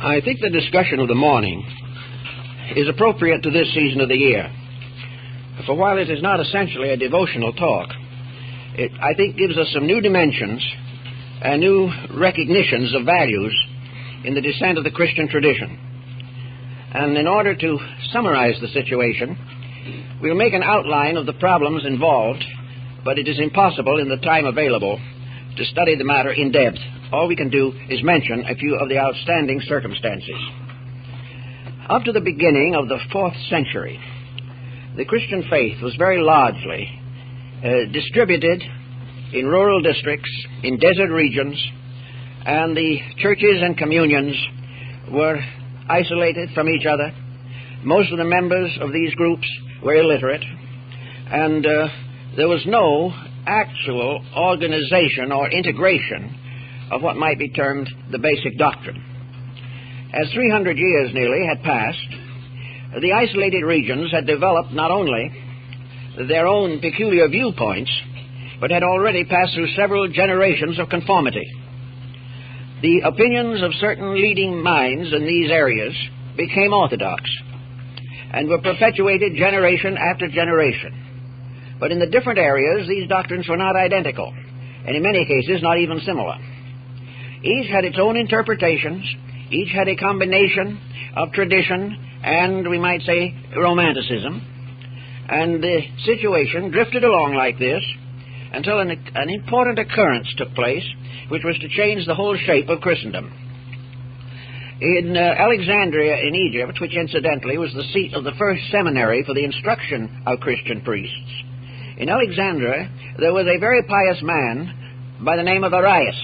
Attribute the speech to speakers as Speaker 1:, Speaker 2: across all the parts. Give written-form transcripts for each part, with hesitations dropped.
Speaker 1: I think the discussion of the morning is appropriate to this season of the year. For while it is not essentially a devotional talk, it, I think, gives us some new dimensions and new recognitions of values in the descent of the Christian tradition. And in order to summarize the situation, we'll make an outline of the problems involved, but it is impossible in the time available to study the matter in depth. All we can do is mention a few of the outstanding circumstances. Up to the beginning of the 4th century, the Christian faith was very largely distributed in rural districts, in desert regions, and the churches and communions were isolated from each other. Most of the members of these groups were illiterate, and there was no actual organization or integration of what might be termed the basic doctrine. As 300 years nearly had passed, the isolated regions had developed not only their own peculiar viewpoints, but had already passed through several generations of conformity. The opinions of certain leading minds in these areas became orthodox and were perpetuated generation after generation. But in the different areas, these doctrines were not identical, and in many cases not even similar. Each had its own interpretations, each had a combination of tradition and, we might say, romanticism, and the situation drifted along like this until an important occurrence took place, which was to change the whole shape of Christendom. In Alexandria in Egypt, which incidentally was the seat of the first seminary for the instruction of Christian priests, in Alexandria there was a very pious man by the name of Arius.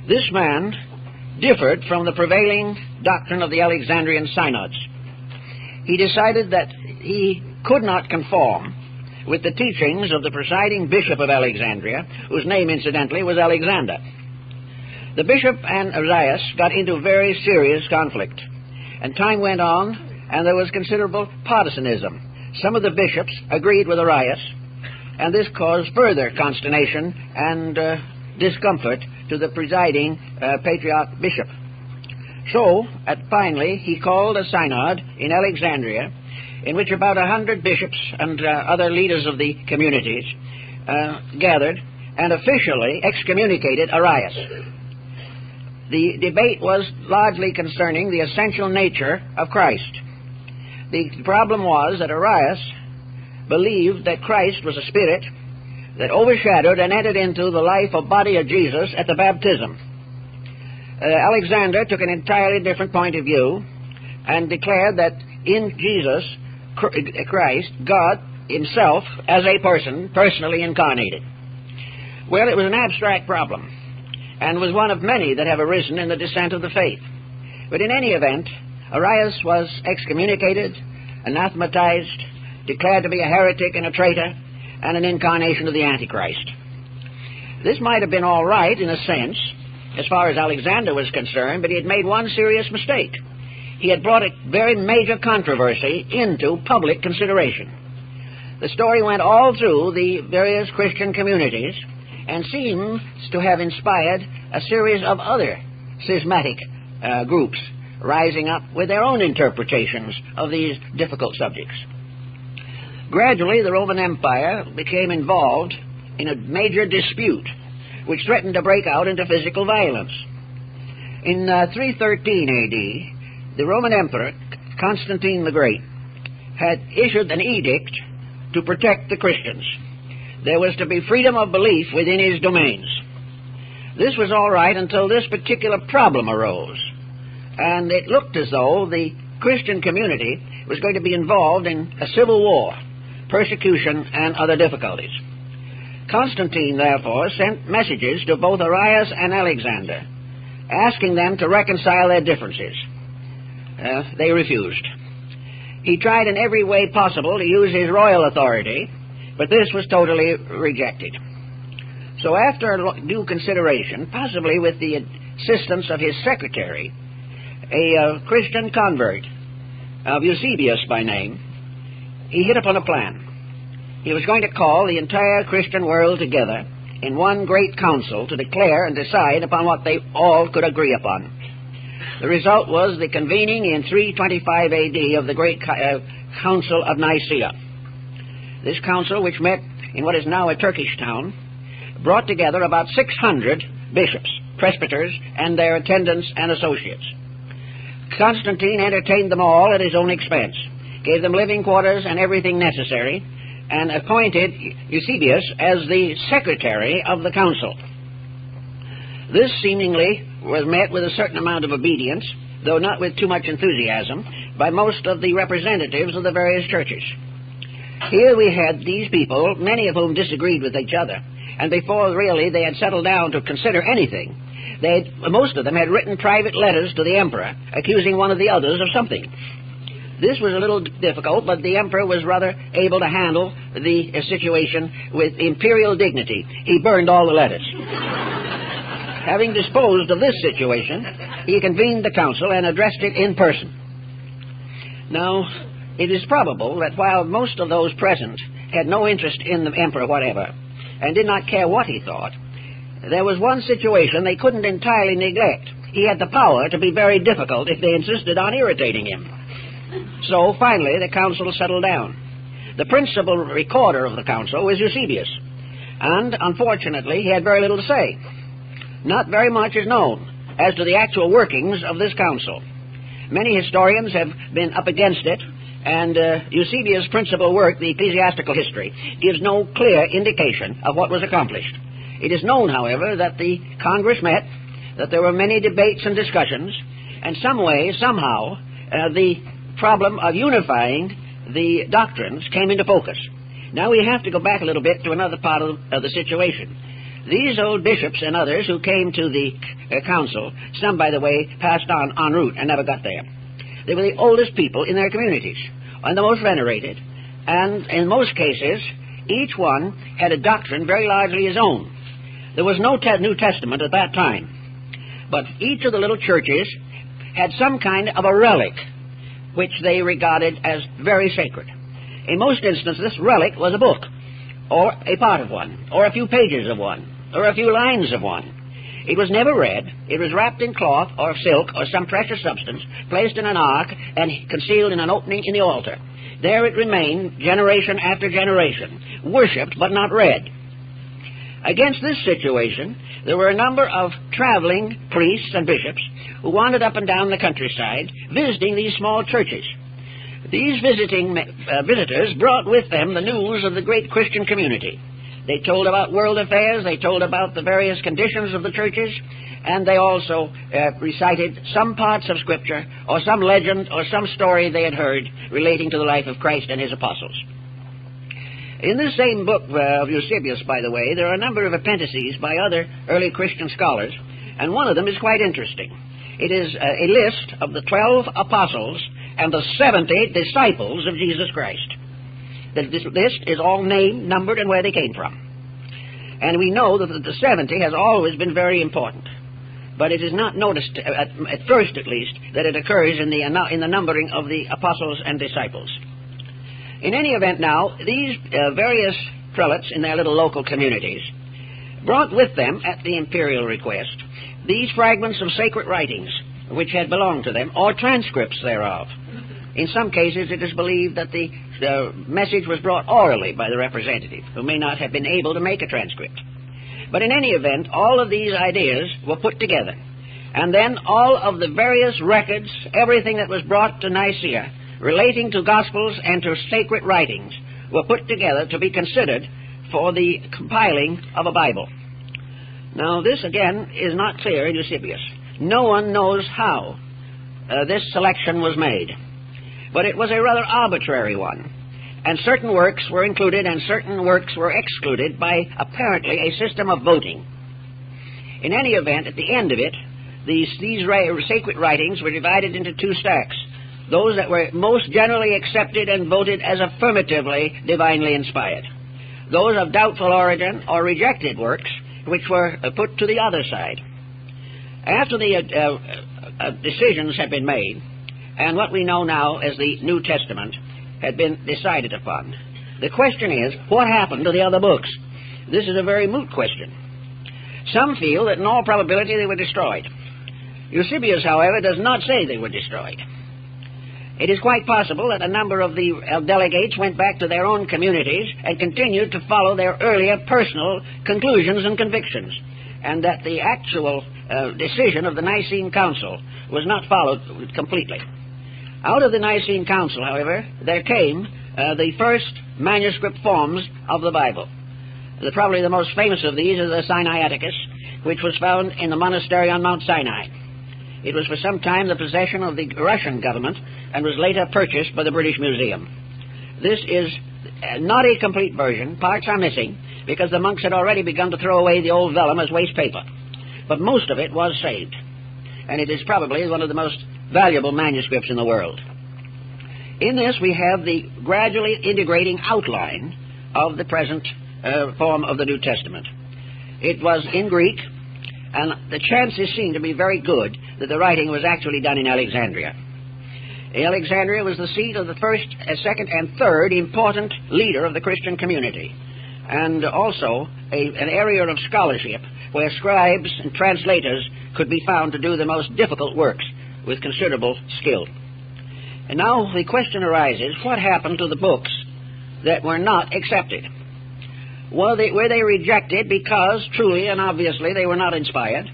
Speaker 1: This man differed from the prevailing doctrine of the Alexandrian synods. He decided that he could not conform with the teachings of the presiding bishop of Alexandria, whose name, incidentally, was Alexander. The bishop and Arius got into very serious conflict, and time went on, and there was considerable partisanism. Some of the bishops agreed with Arius, and this caused further consternation and discomfort to the presiding patriarch bishop. So, finally, he called a synod in Alexandria, in which about 100 bishops and other leaders of the communities gathered and officially excommunicated Arius. The debate was largely concerning the essential nature of Christ. The problem was that Arius believed that Christ was a spirit that overshadowed and entered into the life or body of Jesus at the baptism. Alexander took an entirely different point of view and declared that in Jesus Christ, God himself, as a person, personally incarnated. Well, it was an abstract problem, and was one of many that have arisen in the descent of the faith. But in any event, Arius was excommunicated, anathematized, declared to be a heretic and a traitor, and an incarnation of the Antichrist. This might have been all right, in a sense, as far as Alexander was concerned, but he had made one serious mistake. He had brought a very major controversy into public consideration. The story went all through the various Christian communities and seems to have inspired a series of other schismatic groups rising up with their own interpretations of these difficult subjects. Gradually, the Roman Empire became involved in a major dispute which threatened to break out into physical violence. In 313 A.D., the Roman Emperor, Constantine the Great, had issued an edict to protect the Christians. There was to be freedom of belief within his domains. This was all right until this particular problem arose, and it looked as though the Christian community was going to be involved in a civil war, persecution, and other difficulties. Constantine, therefore, sent messages to both Arius and Alexander, asking them to reconcile their differences. They refused. He tried in every way possible to use his royal authority, but this was totally rejected. So after due consideration, possibly with the assistance of his secretary, a Christian convert of Eusebius by name, he hit upon a plan. He was going to call the entire Christian world together in one great council to declare and decide upon what they all could agree upon. The result was the convening in 325 A.D. of the great Council of Nicaea. This council, which met in what is now a Turkish town, brought together about 600 bishops, presbyters, and their attendants and associates. Constantine entertained them all at his own expense, gave them living quarters and everything necessary, and appointed Eusebius as the secretary of the council. This seemingly was met with a certain amount of obedience, though not with too much enthusiasm, by most of the representatives of the various churches. Here we had these people, many of whom disagreed with each other, and before really they had settled down to consider anything, most of them had written private letters to the emperor, accusing one of the others of something. This was a little difficult, but the emperor was rather able to handle the situation with imperial dignity. He burned all the letters. Having disposed of this situation, he convened the council and addressed it in person. Now, it is probable that while most of those present had no interest in the emperor whatever, and did not care what he thought, there was one situation they couldn't entirely neglect. He had the power to be very difficult if they insisted on irritating him. So, finally, the council settled down. The principal recorder of the council was Eusebius, and, unfortunately, he had very little to say. Not very much is known as to the actual workings of this council. Many historians have been up against it, and Eusebius' principal work, the Ecclesiastical History, gives no clear indication of what was accomplished. It is known, however, that the Congress met, that there were many debates and discussions, and some way, somehow, the problem of unifying the doctrines came into focus. Now we have to go back a little bit to another part of the situation. These old bishops and others who came to the council, some, by the way, passed on en route and never got there. They were the oldest people in their communities, and the most venerated, and in most cases, each one had a doctrine very largely his own. There was no New Testament at that time, but each of the little churches had some kind of a relic which they regarded as very sacred. In most instances, this relic was a book, or a part of one, or a few pages of one, or a few lines of one. It was never read. It was wrapped in cloth or silk or some precious substance, placed in an ark, and concealed in an opening in the altar. There it remained, generation after generation, worshipped but not read. Against this situation, there were a number of traveling priests and bishops who wandered up and down the countryside, visiting these small churches. These visitors brought with them the news of the great Christian community. They told about world affairs, they told about the various conditions of the churches, and they also recited some parts of Scripture, or some legend, or some story they had heard relating to the life of Christ and his apostles. In this same book of Eusebius, by the way, there are a number of appendices by other early Christian scholars, and one of them is quite interesting. It is a list of the 12 apostles and the 70 disciples of Jesus Christ. This list is all named, numbered, and where they came from. And we know that the 70 has always been very important. But it is not noticed, at first at least, that it occurs in the numbering of the apostles and disciples. In any event now, these various prelates in their little local communities brought with them, at the imperial request, these fragments of sacred writings which had belonged to them, or transcripts thereof. In some cases, it is believed that the message was brought orally by the representative, who may not have been able to make a transcript. But in any event, all of these ideas were put together. And then all of the various records, everything that was brought to Nicaea, relating to Gospels and to sacred writings, were put together to be considered for the compiling of a Bible. Now, this, again, is not clear in Eusebius. No one knows how this selection was made. But it was a rather arbitrary one, and certain works were included and certain works were excluded by apparently a system of voting. In any event, at the end of it, these sacred writings were divided into two stacks, those that were most generally accepted and voted as affirmatively divinely inspired, those of doubtful origin or rejected works, which were put to the other side. After the decisions had been made, and what we know now as the New Testament had been decided upon, the question is, what happened to the other books? This is a very moot question. Some feel that in all probability they were destroyed. Eusebius, however, does not say they were destroyed. It is quite possible that a number of the delegates went back to their own communities and continued to follow their earlier personal conclusions and convictions, and that the actual decision of the Nicene Council was not followed completely. Out of the Nicene Council, however, there came the first manuscript forms of the Bible. Probably the most famous of these is the Sinaiticus, which was found in the monastery on Mount Sinai. It was for some time the possession of the Russian government and was later purchased by the British Museum. This is not a complete version. Parts are missing because the monks had already begun to throw away the old vellum as waste paper. But most of it was saved, and it is probably one of the most valuable manuscripts in the world. In this we have the gradually integrating outline of the present form of the New Testament. It was in Greek, and the chances seem to be very good that the writing was actually done in Alexandria. Alexandria was the seat of the first, second, and third important leader of the Christian community, and also an area of scholarship where scribes and translators could be found to do the most difficult works with considerable skill. And now the question arises, what happened to the books that were not accepted? Were they rejected because, truly and obviously, they were not inspired?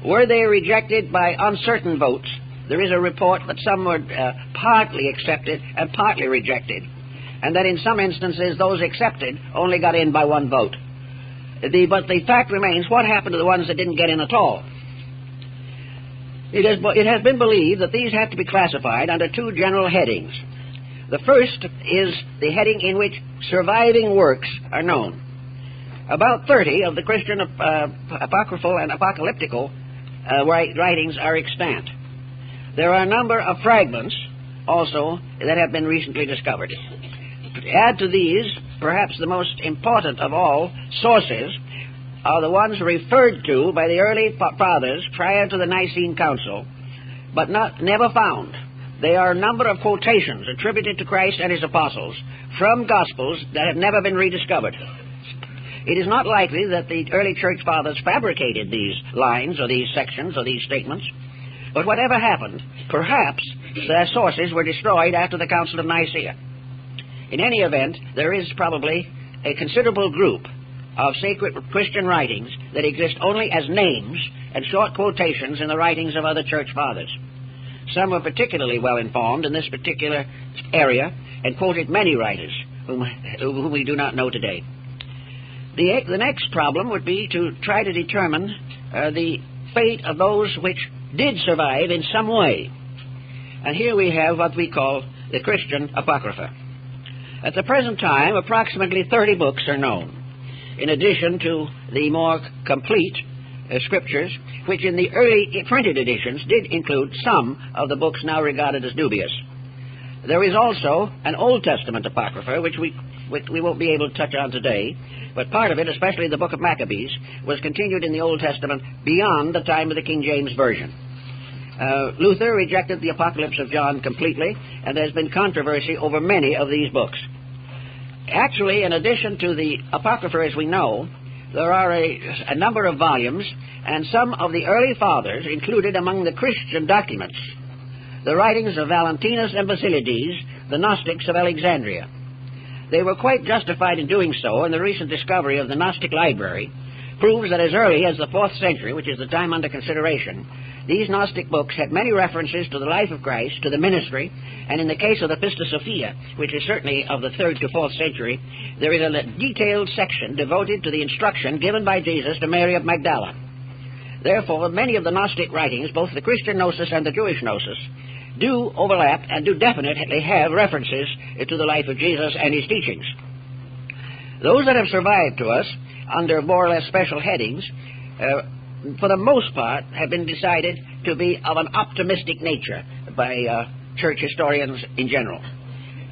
Speaker 1: Were they rejected by uncertain votes? There is a report that some were partly accepted and partly rejected, and that in some instances those accepted only got in by one vote. But the fact remains, what happened to the ones that didn't get in at all? It has been believed that these have to be classified under two general headings. The first is the heading in which surviving works are known. About 30 of the Christian apocryphal and apocalyptical writings are extant. There are a number of fragments also that have been recently discovered. To add to these, perhaps the most important of all sources are the ones referred to by the early fathers prior to the Nicene Council, but never found. They are a number of quotations attributed to Christ and his apostles from Gospels that have never been rediscovered. It is not likely that the early church fathers fabricated these lines or these sections or these statements, but whatever happened, perhaps their sources were destroyed after the Council of Nicaea. In any event, there is probably a considerable group of sacred Christian writings that exist only as names and short quotations in the writings of other church fathers. Some were particularly well informed in this particular area and quoted many writers whom we do not know today. The next problem would be to try to determine the fate of those which did survive in some way. And here we have what we call the Christian Apocrypha. At the present time, approximately 30 books are known, in addition to the more complete scriptures, which in the early printed editions did include some of the books now regarded as dubious. There is also an Old Testament Apocrypha, which we won't be able to touch on today, but part of it, especially the book of Maccabees, was continued in the Old Testament beyond the time of the King James Version. Luther rejected the Apocalypse of John completely, and there's been controversy over many of these books. Actually, in addition to the Apocrypha as we know, there are a number of volumes, and some of the early fathers included among the Christian documents the writings of Valentinus and Basilides, the Gnostics of Alexandria. They were quite justified in doing so, and the recent discovery of the Gnostic Library proves that as early as the 4th century, which is the time under consideration, these Gnostic books had many references to the life of Christ, to the ministry, and in the case of the Pistis Sophia, which is certainly of the 3rd to 4th century, there is a detailed section devoted to the instruction given by Jesus to Mary of Magdala. Therefore, many of the Gnostic writings, both the Christian Gnosis and the Jewish Gnosis, do overlap and do definitely have references to the life of Jesus and his teachings. Those that have survived to us under more or less special headings, for the most part, have been decided to be of an optimistic nature by church historians in general.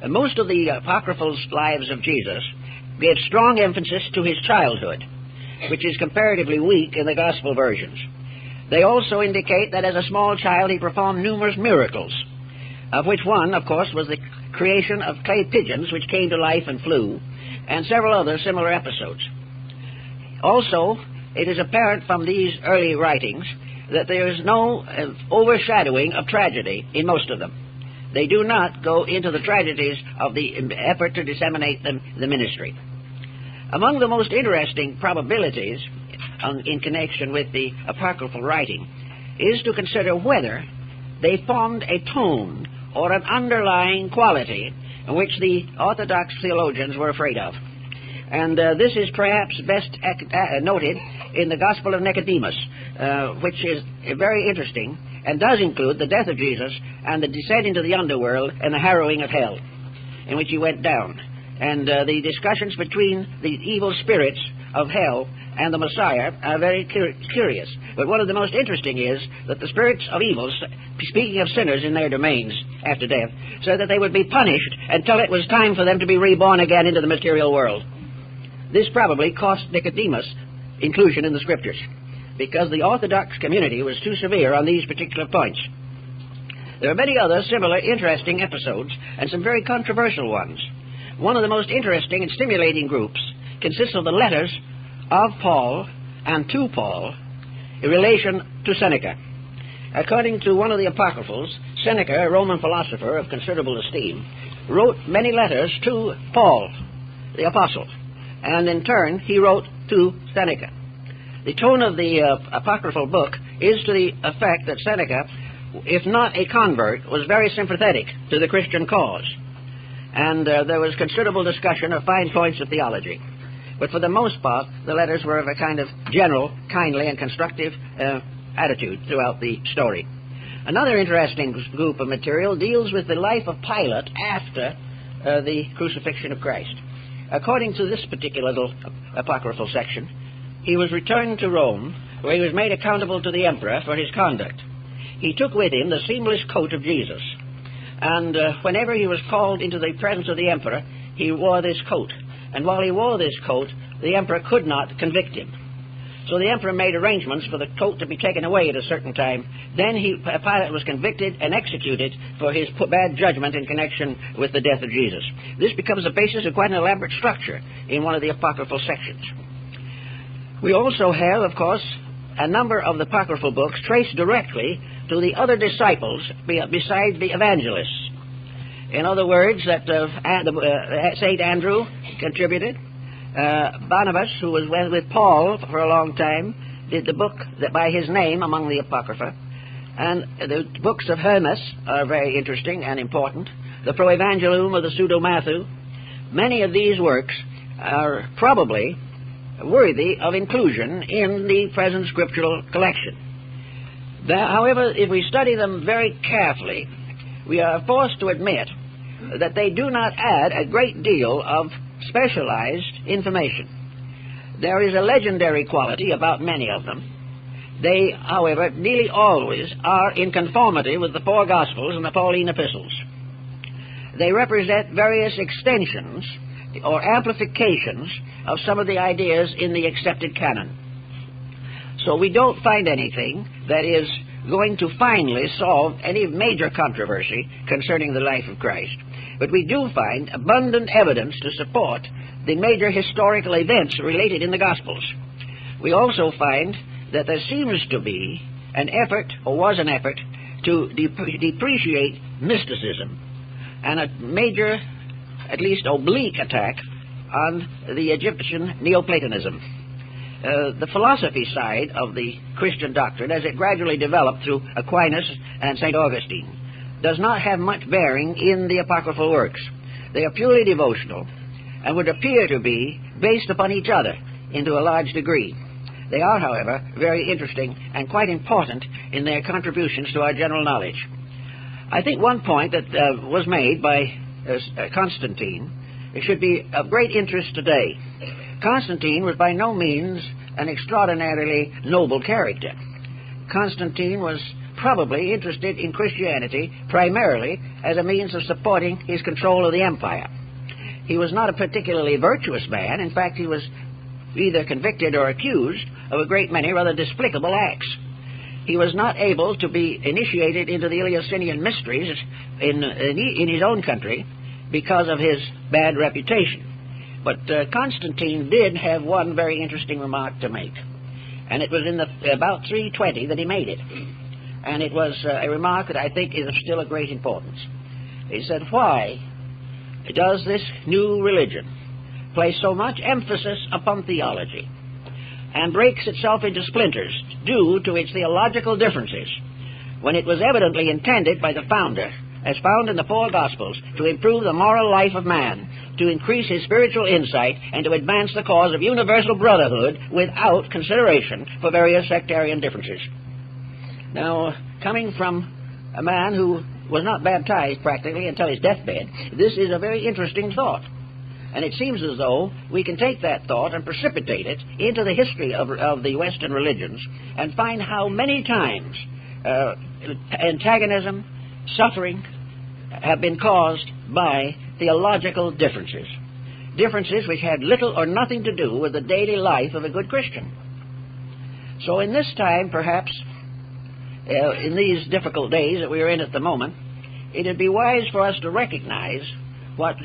Speaker 1: Most of the apocryphal lives of Jesus gave strong emphasis to his childhood, which is comparatively weak in the gospel versions. They also indicate that as a small child he performed numerous miracles, of which one, of course, was the creation of clay pigeons which came to life and flew, and several other similar episodes. Also, it is apparent from these early writings that there is no overshadowing of tragedy in most of them. They do not go into the tragedies of the effort to disseminate the ministry. Among the most interesting probabilities in connection with the apocryphal writing is to consider whether they formed a tone or an underlying quality which the Orthodox theologians were afraid of. And this is perhaps best noted in the Gospel of Nicodemus, which is very interesting and does include the death of Jesus and the descent into the underworld and the harrowing of hell, in which he went down. And the discussions between the evil spirits of hell and the Messiah are very curious. But one of the most interesting is that the spirits of evil, speaking of sinners in their domains after death, said that they would be punished until it was time for them to be reborn again into the material world. This probably cost Nicodemus inclusion in the Scriptures, because the Orthodox community was too severe on these particular points. There are many other similar interesting episodes, and some very controversial ones. One of the most interesting and stimulating groups consists of the letters of Paul and to Paul in relation to Seneca. According to one of the apocryphals, Seneca, a Roman philosopher of considerable esteem, wrote many letters to Paul, the apostle, and in turn he wrote to Seneca. The tone of the apocryphal book is to the effect that Seneca, if not a convert, was very sympathetic to the Christian cause. And there was considerable discussion of fine points of theology. But for the most part, the letters were of a kind of general, kindly, and constructive attitude throughout the story. Another interesting group of material deals with the life of Pilate after the crucifixion of Christ. According to this particular little apocryphal section, he was returned to Rome, where he was made accountable to the emperor for his conduct. He took with him the seamless coat of Jesus, and whenever he was called into the presence of the emperor, he wore this coat. And while he wore this coat, the emperor could not convict him. So the emperor made arrangements for the coat to be taken away at a certain time. Then Pilate was convicted and executed for his bad judgment in connection with the death of Jesus. This becomes the basis of quite an elaborate structure in one of the apocryphal sections. We also have, of course, a number of the apocryphal books traced directly to the other disciples besides the evangelists. In other words, that St. Andrew contributed. Barnabas, who was with Paul for a long time, did the book that by his name among the Apocrypha. And the books of Hermas are very interesting and important. The Proevangelium of the Pseudo-Matthew. Many of these works are probably worthy of inclusion in the present scriptural collection. However, if we study them very carefully, we are forced to admit that they do not add a great deal of specialized information. There is a legendary quality about many of them. They, however, nearly always are in conformity with the four Gospels and the Pauline epistles. They represent various extensions or amplifications of some of the ideas in the accepted canon. So we don't find anything that is going to finally solve any major controversy concerning the life of Christ. But we do find abundant evidence to support the major historical events related in the Gospels. We also find that there seems to be an effort, or was an effort, to depreciate mysticism, and a major, at least oblique attack on the Egyptian Neoplatonism. The philosophy side of the Christian doctrine, as it gradually developed through Aquinas and St. Augustine, does not have much bearing in the apocryphal works. They are purely devotional and would appear to be based upon each other into a large degree. They are, however, very interesting and quite important in their contributions to our general knowledge. I think one point that was made by Constantine should be of great interest today. Constantine was by no means an extraordinarily noble character. Constantine was probably interested in Christianity primarily as a means of supporting his control of the empire. He was not a particularly virtuous man. In fact, he was either convicted or accused of a great many rather despicable acts. He was not able to be initiated into the Eleusinian mysteries in his own country because of his bad reputation. But Constantine did have one very interesting remark to make. and it was in about 320 that he made it. And it was a remark that I think is of still a great importance. He said, why does this new religion place so much emphasis upon theology and breaks itself into splinters due to its theological differences, when it was evidently intended by the founder, as found in the four Gospels, to improve the moral life of man, to increase his spiritual insight, and to advance the cause of universal brotherhood without consideration for various sectarian differences? Now, coming from a man who was not baptized practically until his deathbed, this is a very interesting thought. And it seems as though we can take that thought and precipitate it into the history of the Western religions and find how many times antagonism, suffering, have been caused by theological differences. Differences which had little or nothing to do with the daily life of a good Christian. So in this time, perhaps, in these difficult days that we are in at the moment, it would be wise for us to recognize what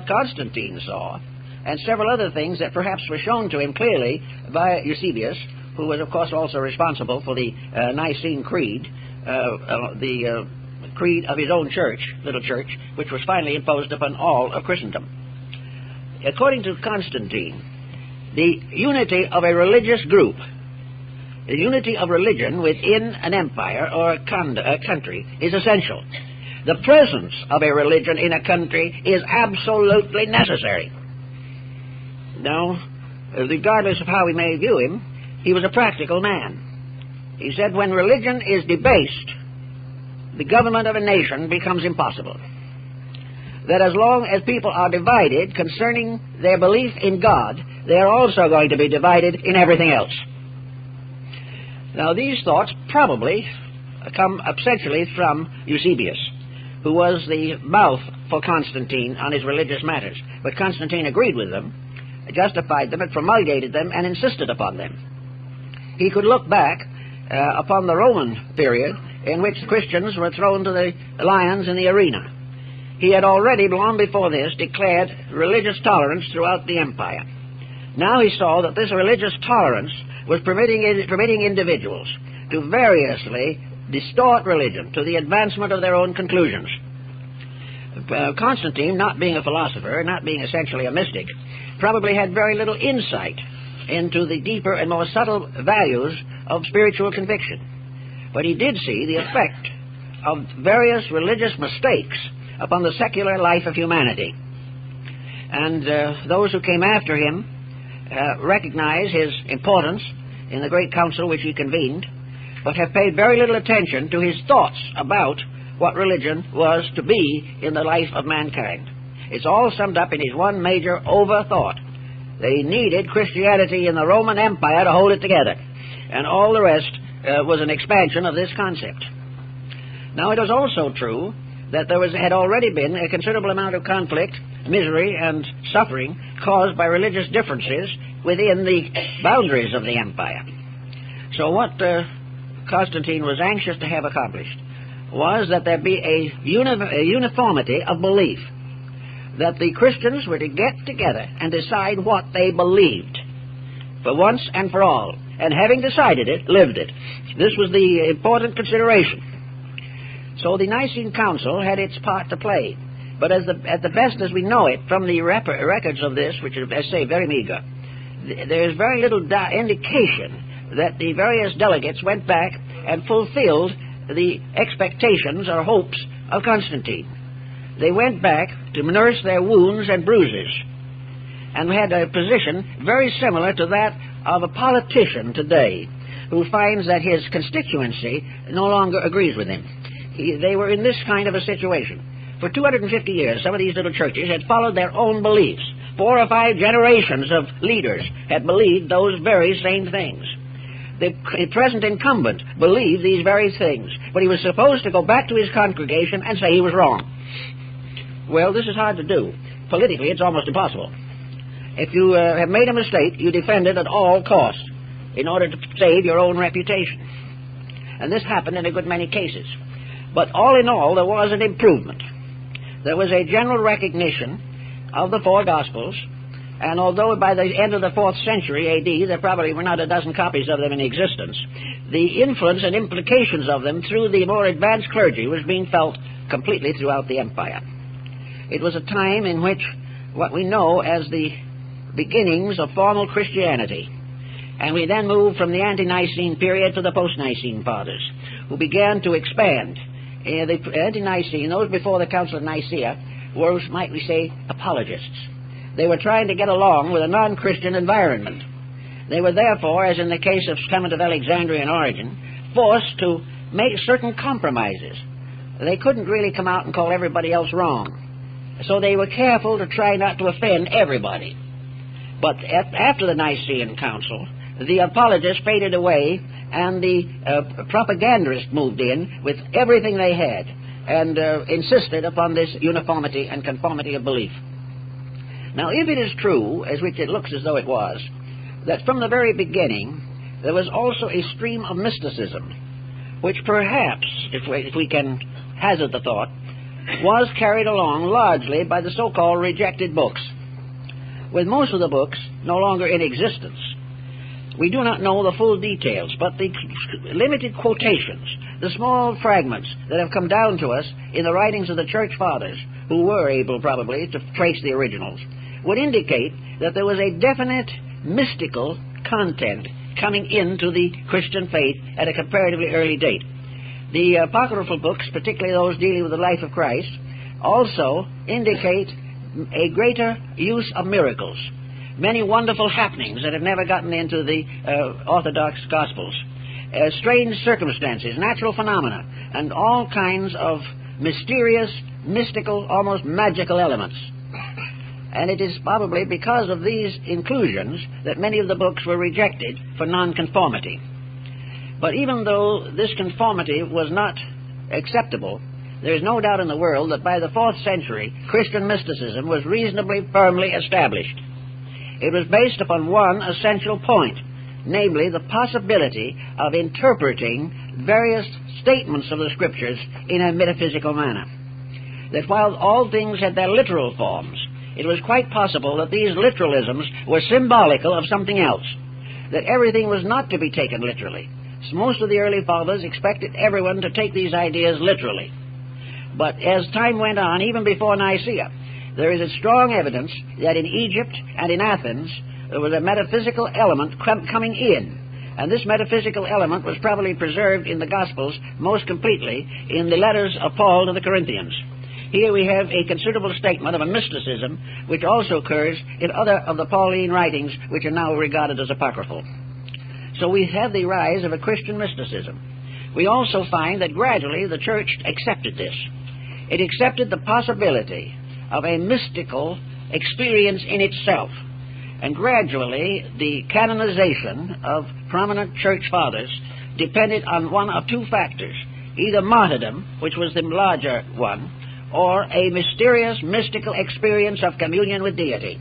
Speaker 1: Constantine saw, and several other things that perhaps were shown to him clearly by Eusebius, who was, of course, also responsible for the Nicene Creed, the creed of his own church, little church, which was finally imposed upon all of Christendom. According to Constantine, the unity of a religious group, the unity of religion within an empire or a country is essential. The presence of a religion in a country is absolutely necessary. Now, regardless of how we may view him, he was a practical man. He said, when religion is debased, the government of a nation becomes impossible. That as long as people are divided concerning their belief in God, they are also going to be divided in everything else. Now, these thoughts probably come essentially from Eusebius, who was the mouth for Constantine on his religious matters. But Constantine agreed with them, justified them, and promulgated them, and insisted upon them. He could look back upon the Roman period in which Christians were thrown to the lions in the arena. He had already, long before this, declared religious tolerance throughout the empire. Now he saw that this religious tolerance was permitting individuals to variously distort religion to the advancement of their own conclusions. Constantine, not being a philosopher, not being essentially a mystic, probably had very little insight into the deeper and more subtle values of spiritual conviction. But he did see the effect of various religious mistakes upon the secular life of humanity. And those who came after him recognized his importance in the great council which he convened, but have paid very little attention to his thoughts about what religion was to be in the life of mankind. It's all summed up in his one major overthought. They needed Christianity in the Roman Empire to hold it together, and all the rest was an expansion of this concept. Now, it was also true that there had already been a considerable amount of conflict, misery, and suffering caused by religious differences within the boundaries of the empire. So what Constantine was anxious to have accomplished was that there be a uniformity of belief, that the Christians were to get together and decide what they believed for once and for all, and having decided it, lived it. This was the important consideration. So the Nicene Council had its part to play, but at the best as we know it from the records of this, which are, I say, very meager, there is very little indication that the various delegates went back and fulfilled the expectations or hopes of Constantine. They went back to nurse their wounds and bruises, and had a position very similar to that of a politician today who finds that his constituency no longer agrees with him. They were in this kind of a situation. For 250 years, some of these little churches had followed their own beliefs. 4 or 5 generations of leaders had believed those very same things. The present incumbent believed these very things, but he was supposed to go back to his congregation and say he was wrong. Well, this is hard to do. Politically, it's almost impossible. If you have made a mistake, you defend it at all costs in order to save your own reputation. And this happened in a good many cases. But all in all, there was an improvement. There was a general recognition of the 4 Gospels And although by the end of the 4th century A.D. there probably were not a dozen copies of them in existence, the influence and implications of them through the more advanced clergy was being felt completely throughout the empire. It was a time in which what we know as the beginnings of formal Christianity, and we then moved from the ante-Nicene period to the post-Nicene fathers, who began to expand. The ante-Nicene, those before the Council of Nicaea, were, might we say, apologists. They were trying to get along with a non-Christian environment. They were therefore, as in the case of Clement of Alexandria and Origen, forced to make certain compromises. They couldn't really come out and call everybody else wrong. So they were careful to try not to offend everybody. But after the Nicene Council, the apologists faded away, and the propagandists moved in with everything they had, and insisted upon this uniformity and conformity of belief. Now, if it is true, as which it looks as though it was, that from the very beginning there was also a stream of mysticism, which perhaps, if we can hazard the thought, was carried along largely by the so-called rejected books. With most of the books no longer in existence, we do not know the full details, but the limited quotations, the small fragments that have come down to us in the writings of the Church Fathers, who were able probably to trace the originals, would indicate that there was a definite mystical content coming into the Christian faith at a comparatively early date. The apocryphal books, particularly those dealing with the life of Christ, also indicate a greater use of miracles, many wonderful happenings that have never gotten into the Orthodox Gospels, strange circumstances, natural phenomena, and all kinds of mysterious, mystical, almost magical elements. And it is probably because of these inclusions that many of the books were rejected for nonconformity. But even though this conformity was not acceptable, there is no doubt in the world that by the 4th century, Christian mysticism was reasonably firmly established. It was based upon one essential point, namely the possibility of interpreting various statements of the Scriptures in a metaphysical manner. That while all things had their literal forms, it was quite possible that these literalisms were symbolical of something else, that everything was not to be taken literally. So most of the early fathers expected everyone to take these ideas literally. But as time went on, even before Nicaea, there is a strong evidence that in Egypt and in Athens there was a metaphysical element coming in. And this metaphysical element was probably preserved in the Gospels most completely in the letters of Paul to the Corinthians. Here we have a considerable statement of a mysticism which also occurs in other of the Pauline writings which are now regarded as apocryphal. So we have the rise of a Christian mysticism. We also find that gradually the Church accepted this. It accepted the possibility of a mystical experience in itself. And gradually the canonization of prominent Church Fathers depended on one of two factors, either martyrdom, which was the larger one, or a mysterious mystical experience of communion with deity.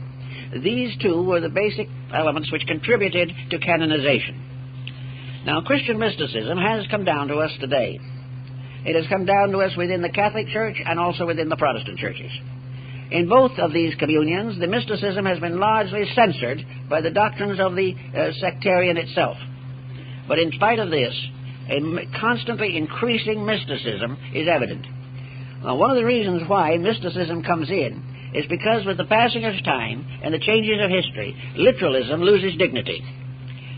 Speaker 1: These two were the basic elements which contributed to canonization. Now, Christian mysticism has come down to us today. It has come down to us within the Catholic Church and also within the Protestant churches. In both of these communions, the mysticism has been largely censored by the doctrines of the sectarian itself. But in spite of this, a constantly increasing mysticism is evident. Now, one of the reasons why mysticism comes in is because with the passing of time and the changes of history, literalism loses dignity.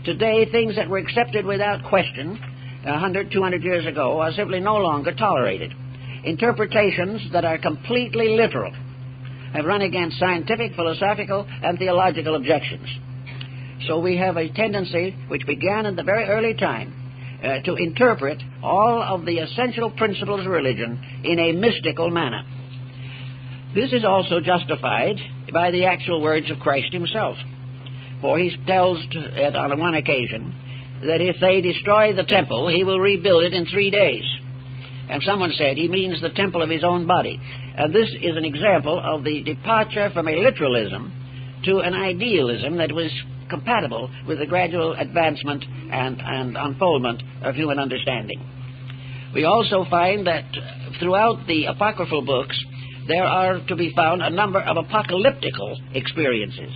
Speaker 1: Today, things that were accepted without question 100, 200 years ago are simply no longer tolerated. Interpretations that are completely literal have run against scientific, philosophical, and theological objections. So we have a tendency, which began in the very early time, to interpret all of the essential principles of religion in a mystical manner. This is also justified by the actual words of Christ himself. For he tells on one occasion that if they destroy the temple, he will rebuild it in 3 days. And someone said he means the temple of his own body. And this is an example of the departure from a literalism to an idealism that was compatible with the gradual advancement and unfoldment of human understanding. We also find that throughout the apocryphal books there are to be found a number of apocalyptical experiences.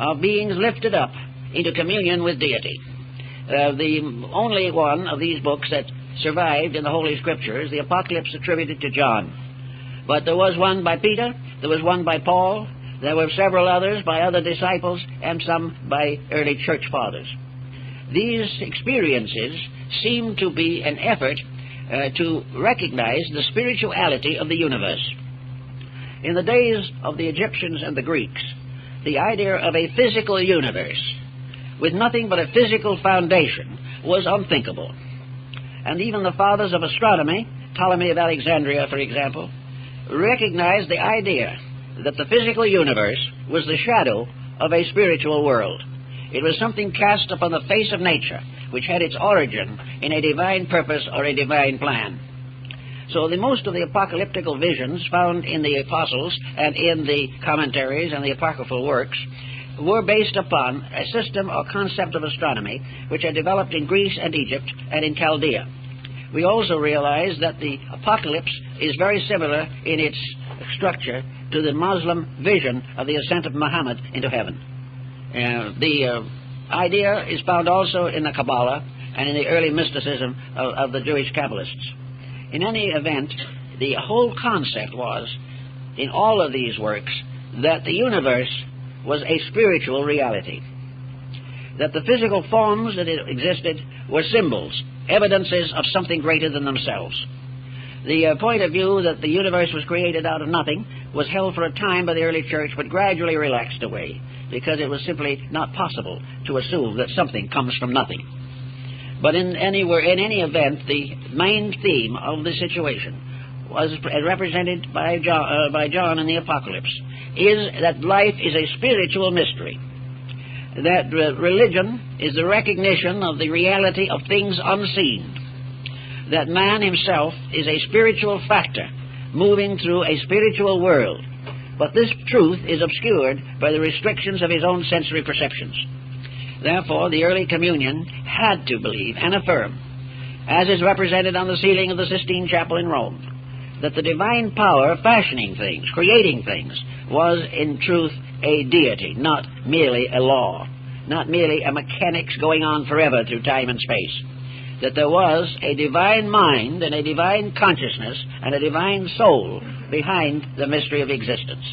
Speaker 1: of beings lifted up into communion with deity. The only one of these books that survived in the Holy Scripture is the Apocalypse attributed to John. But there was one by Peter, there was one by Paul, there were several others by other disciples, and some by early church fathers. These experiences seem to be an effort to recognize the spirituality of the universe. In the days of the Egyptians and the Greeks, the idea of a physical universe with nothing but a physical foundation was unthinkable. And even the fathers of astronomy, Ptolemy of Alexandria, for example, recognized the idea that the physical universe was the shadow of a spiritual world. It was something cast upon the face of nature, which had its origin in a divine purpose or a divine plan. So most of the apocalyptical visions found in the apostles and in the commentaries and the apocryphal works were based upon a system or concept of astronomy which had developed in Greece and Egypt and in Chaldea. We also realize that the apocalypse is very similar in its structure to the Muslim vision of the ascent of Muhammad into heaven. The idea is found also in the Kabbalah and in the early mysticism of the Jewish Kabbalists. In any event, the whole concept was, in all of these works, that the universe was a spiritual reality, that the physical forms that existed were symbols, evidences of something greater than themselves. The point of view that the universe was created out of nothing was held for a time by the early church, but gradually relaxed away, because it was simply not possible to assume that something comes from nothing. But in any event, the main theme of the situation was represented by John in the Apocalypse, is that life is a spiritual mystery, that religion is the recognition of the reality of things unseen, that man himself is a spiritual factor moving through a spiritual world, but this truth is obscured by the restrictions of his own sensory perceptions. Therefore, the early communion had to believe and affirm, as is represented on the ceiling of the Sistine Chapel in Rome, that the divine power fashioning things, creating things, was in truth a deity, not merely a law, not merely a mechanics going on forever through time and space, that there was a divine mind and a divine consciousness and a divine soul behind the mystery of existence,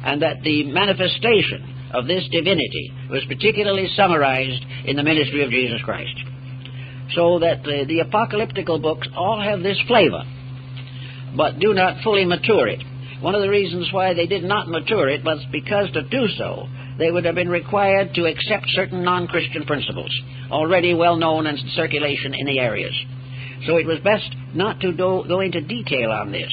Speaker 1: and that the manifestation of this divinity was particularly summarized in the ministry of Jesus Christ. So that the apocalyptical books all have this flavor, but do not fully mature it. One of the reasons why they did not mature it was because to do so, they would have been required to accept certain non-Christian principles, already well known and in circulation in the areas. So it was best not to go into detail on this,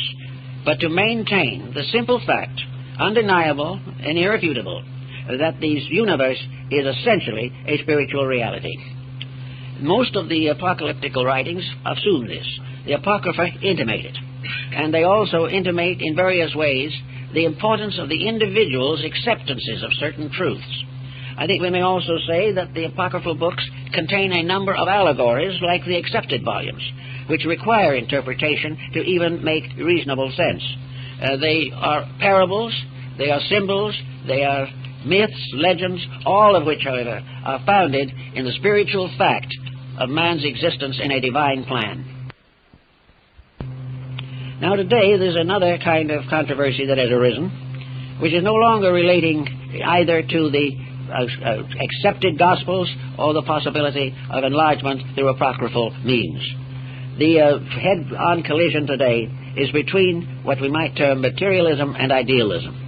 Speaker 1: but to maintain the simple fact, undeniable and irrefutable, that the universe is essentially a spiritual reality. Most of the apocalyptical writings assume this. The Apocrypha intimate it. And they also intimate in various ways the importance of the individual's acceptances of certain truths. I think we may also say that the apocryphal books contain a number of allegories like the accepted volumes, which require interpretation to even make reasonable sense. They are parables, they are symbols, they are myths, legends, all of which, however, are founded in the spiritual fact of man's existence in a divine plan. Now today there's another kind of controversy that has arisen, which is no longer relating either to the accepted Gospels or the possibility of enlargement through apocryphal means. The head-on collision today is between what we might term materialism and idealism.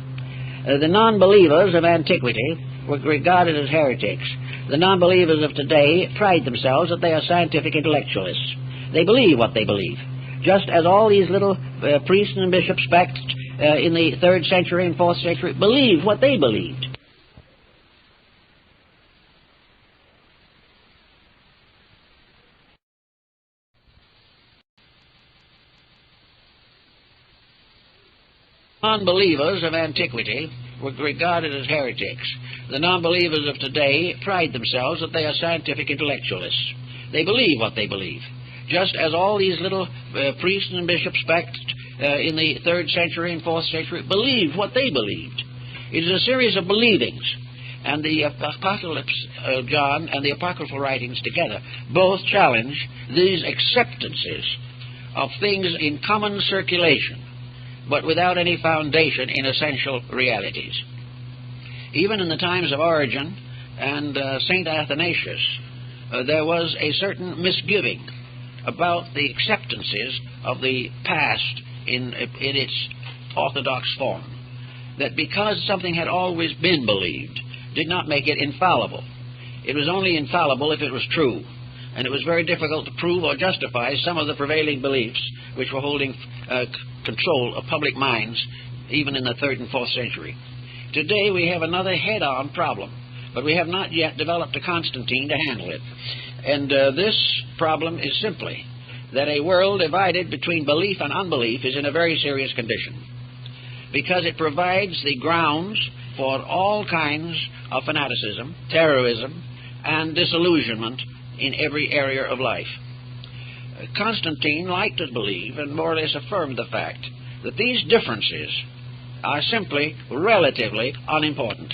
Speaker 1: The non-believers of antiquity were regarded as heretics. The non-believers of today pride themselves that they are scientific intellectualists. They believe what they believe, just as all these little priests and bishops back in the 3rd century and 4th century believed what they believed. Non-believers of antiquity were regarded as heretics. The non-believers of today pride themselves that they are scientific intellectualists. They believe what they believe, just as all these little priests and bishops back in the 3rd century and 4th century believed what they believed. It is a series of believings and the Apocalypse of John and the apocryphal writings together both challenge these acceptances of things in common circulation, but without any foundation in essential realities. Even in the times of Origen and St. Athanasius, there was a certain misgiving about the acceptances of the past in its orthodox form, that because something had always been believed did not make it infallible. It was only infallible if it was true, and it was very difficult to prove or justify some of the prevailing beliefs which were holding control of public minds even in the 3rd and 4th century. Today we have another head-on problem, but we have not yet developed a Constantine to handle it. And this problem is simply that a world divided between belief and unbelief is in a very serious condition, because it provides the grounds for all kinds of fanaticism, terrorism, and disillusionment in every area of life. Constantine liked to believe and more or less affirmed the fact that these differences are simply relatively unimportant,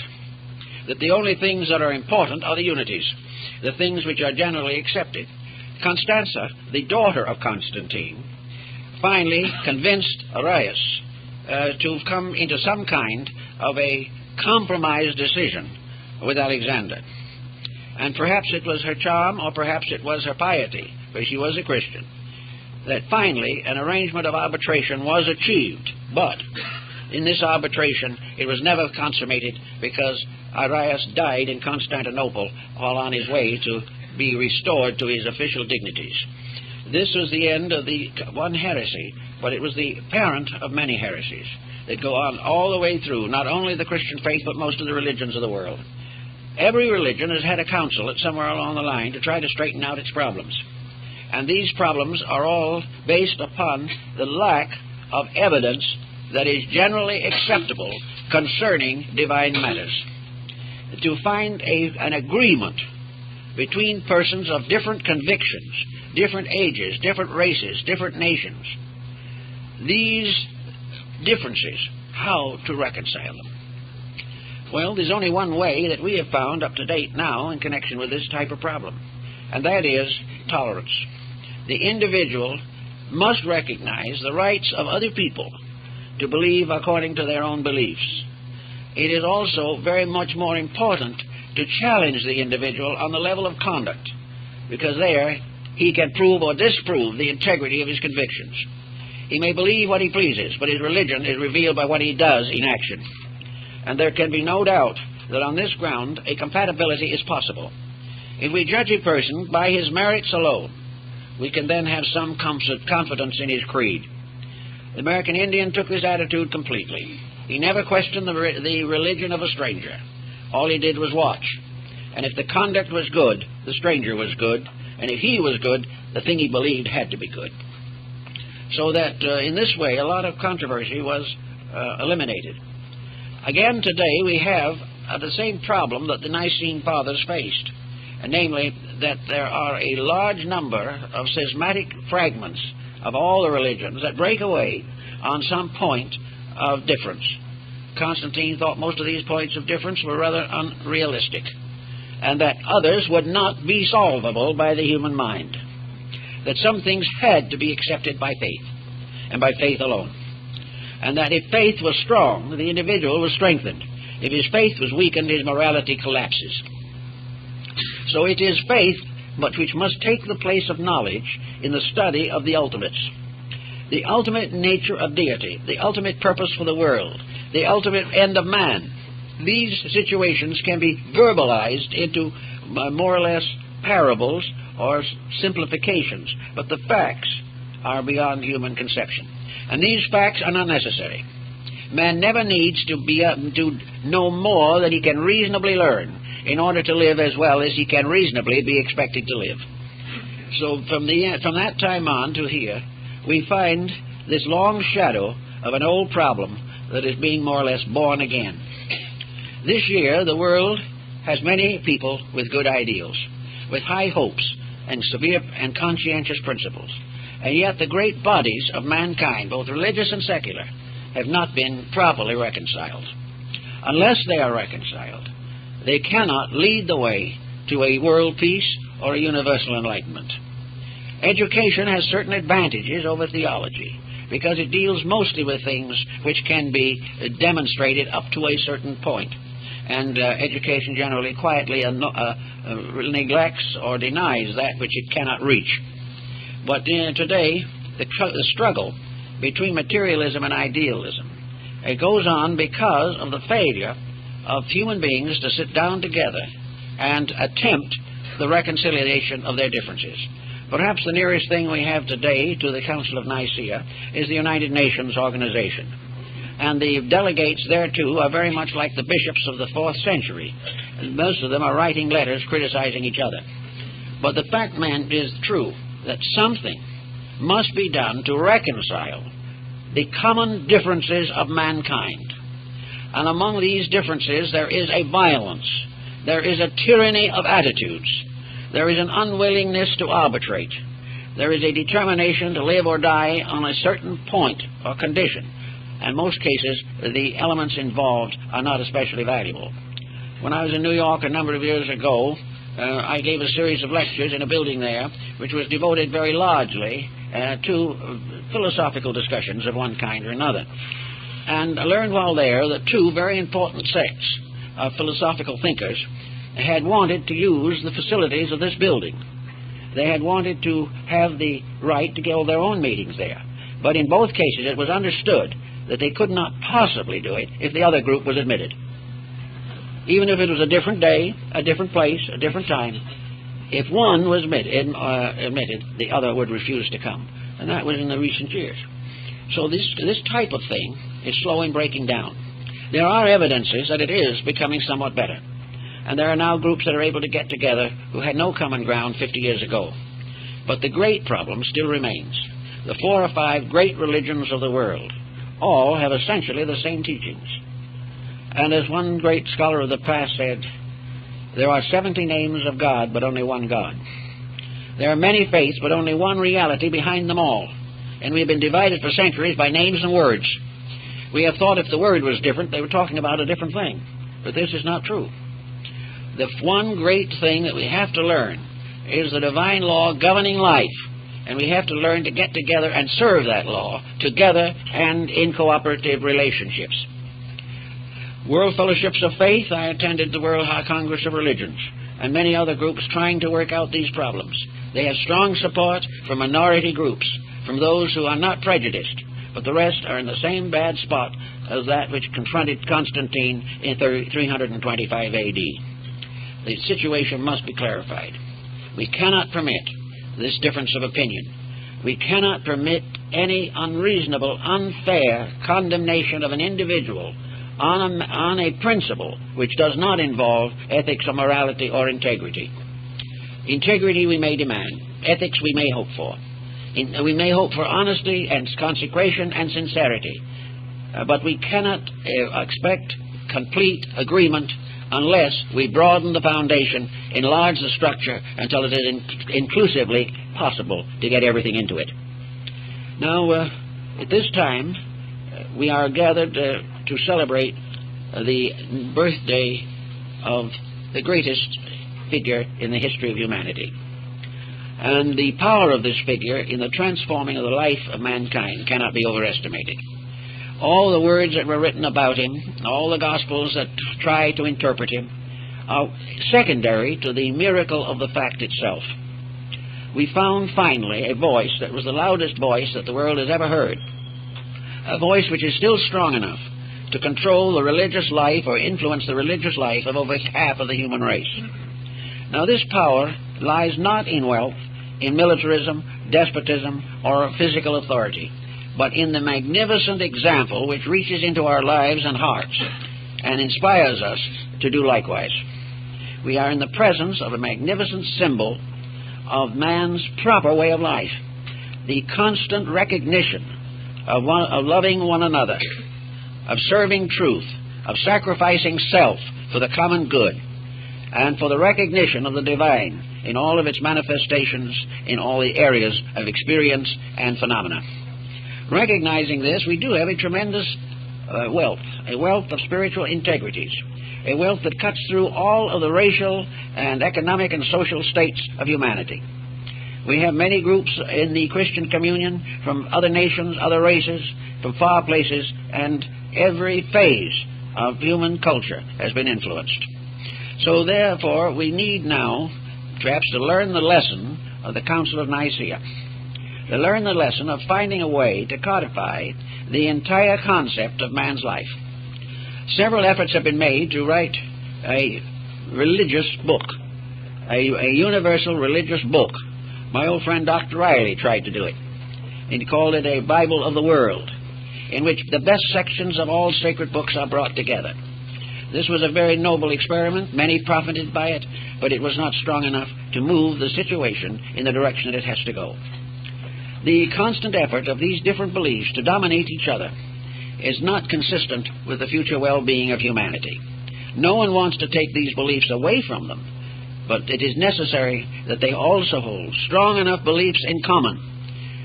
Speaker 1: that the only things that are important are the unities, the things which are generally accepted. Constanza, the daughter of Constantine, finally convinced Arius to come into some kind of a compromise decision with Alexander. And perhaps it was her charm, or perhaps it was her piety, for she was a Christian, that finally an arrangement of arbitration was achieved. But in this arbitration it was never consummated, because Arius died in Constantinople while on his way to be restored to his official dignities. This was the end of the one heresy, but it was the parent of many heresies that go on all the way through, not only the Christian faith, but most of the religions of the world. Every religion has had a council at somewhere along the line to try to straighten out its problems. And these problems are all based upon the lack of evidence that is generally acceptable concerning divine matters. To find an agreement between persons of different convictions, different ages, different races, different nations, these differences, how to reconcile them? Well, there's only one way that we have found up to date now in connection with this type of problem, and that is tolerance. The individual must recognize the rights of other people to believe according to their own beliefs. It is also very much more important to challenge the individual on the level of conduct, because there he can prove or disprove the integrity of his convictions. He may believe what he pleases, but his religion is revealed by what he does in action. And there can be no doubt that on this ground a compatibility is possible. If we judge a person by his merits alone, we can then have some confidence in his creed. The American Indian took this attitude completely. He never questioned the religion of a stranger. All he did was watch. And if the conduct was good, the stranger was good. And if he was good, the thing he believed had to be good. So that in this way, a lot of controversy was eliminated. Again, today we have the same problem that the Nicene Fathers faced, and namely that there are a large number of schismatic fragments of all the religions that break away on some point of difference. Constantine thought most of these points of difference were rather unrealistic, and that others would not be solvable by the human mind, that some things had to be accepted by faith, and by faith alone. And that if faith was strong, the individual was strengthened. If his faith was weakened, his morality collapses. So it is faith, but which must take the place of knowledge in the study of the ultimates. The ultimate nature of deity, the ultimate purpose for the world, the ultimate end of man. These situations can be verbalized into more or less parables or simplifications, but the facts are beyond human conception. And these facts are not necessary. Man never needs to know more than he can reasonably learn in order to live as well as he can reasonably be expected to live. So from that time on to here, we find this long shadow of an old problem that is being more or less born again. This year, the world has many people with good ideals, with high hopes and severe and conscientious principles. And yet the great bodies of mankind, both religious and secular, have not been properly reconciled. Unless they are reconciled, they cannot lead the way to a world peace or a universal enlightenment. Education has certain advantages over theology because it deals mostly with things which can be demonstrated up to a certain point. And education generally quietly neglects or denies that which it cannot reach. But today, the struggle between materialism and idealism, it goes on because of the failure of human beings to sit down together and attempt the reconciliation of their differences. Perhaps the nearest thing we have today to the Council of Nicaea is the United Nations organization. And the delegates thereto are very much like the bishops of the 4th century. And most of them are writing letters criticizing each other. But the fact, man, is true that something must be done to reconcile the common differences of mankind. And among these differences there is a violence. There is a tyranny of attitudes. There is an unwillingness to arbitrate. There is a determination to live or die on a certain point or condition. In most cases, the elements involved are not especially valuable. When I was in New York a number of years ago, I gave a series of lectures in a building there which was devoted very largely to philosophical discussions of one kind or another. And I learned while there that two very important sects of philosophical thinkers had wanted to use the facilities of this building. They had wanted to have the right to hold their own meetings there. But in both cases it was understood that they could not possibly do it if the other group was admitted. Even if it was a different day, a different place, a different time, if one was admitted, the other would refuse to come. And that was in the recent years. So this type of thing is slow in breaking down. There are evidences that it is becoming somewhat better. And there are now groups that are able to get together who had no common ground 50 years ago. But the great problem still remains. The 4 or 5 great religions of the world all have essentially the same teachings. And as one great scholar of the past said, there are 70 names of God, but only one God. There are many faiths, but only one reality behind them all. And we have been divided for centuries by names and words. We have thought if the word was different, they were talking about a different thing. But this is not true. The one great thing that we have to learn is the divine law governing life. And we have to learn to get together and serve that law together and in cooperative relationships. World Fellowships of Faith, I attended the World Congress of Religions and many other groups trying to work out these problems. They have strong support from minority groups, from those who are not prejudiced, but the rest are in the same bad spot as that which confronted Constantine in 325 AD. The situation must be clarified. We cannot permit this difference of opinion. We cannot permit any unreasonable, unfair condemnation of an individual on a principle which does not involve ethics or morality or integrity. Integrity we may demand. Ethics we may hope for. We may hope for honesty and consecration and sincerity. But we cannot expect complete agreement unless we broaden the foundation, enlarge the structure until it is inclusively possible to get everything into it. Now, at this time, we are gathered to celebrate the birthday of the greatest figure in the history of humanity. And the power of this figure in the transforming of the life of mankind cannot be overestimated. All the words that were written about him, all the Gospels that try to interpret him, are secondary to the miracle of the fact itself. We found finally a voice that was the loudest voice that the world has ever heard, a voice which is still strong enough to control the religious life or influence the religious life of over half of the human race. Now this power lies not in wealth, in militarism, despotism, or physical authority, but in the magnificent example which reaches into our lives and hearts and inspires us to do likewise. We are in the presence of a magnificent symbol of man's proper way of life, the constant recognition of loving one another, of serving truth, of sacrificing self for the common good, and for the recognition of the divine in all of its manifestations in all the areas of experience and phenomena. Recognizing this, we do have a tremendous wealth, a wealth of spiritual integrities. a wealth that cuts through all of the racial and economic and social states of humanity. We have many groups in the Christian communion from other nations, other races, from far places, and every phase of human culture has been influenced. So therefore, we need now perhaps to learn the lesson of the Council of Nicaea, to learn the lesson of finding a way to codify the entire concept of man's life. Several efforts have been made to write a religious book, a universal religious book. My old friend Dr. Riley tried to do it. He called it a Bible of the World, in which the best sections of all sacred books are brought together. This was a very noble experiment. Many profited by it, but it was not strong enough to move the situation in the direction that it has to go. The constant effort of these different beliefs to dominate each other is not consistent with the future well-being of humanity. No one wants to take these beliefs away from them, but it is necessary that they also hold strong enough beliefs in common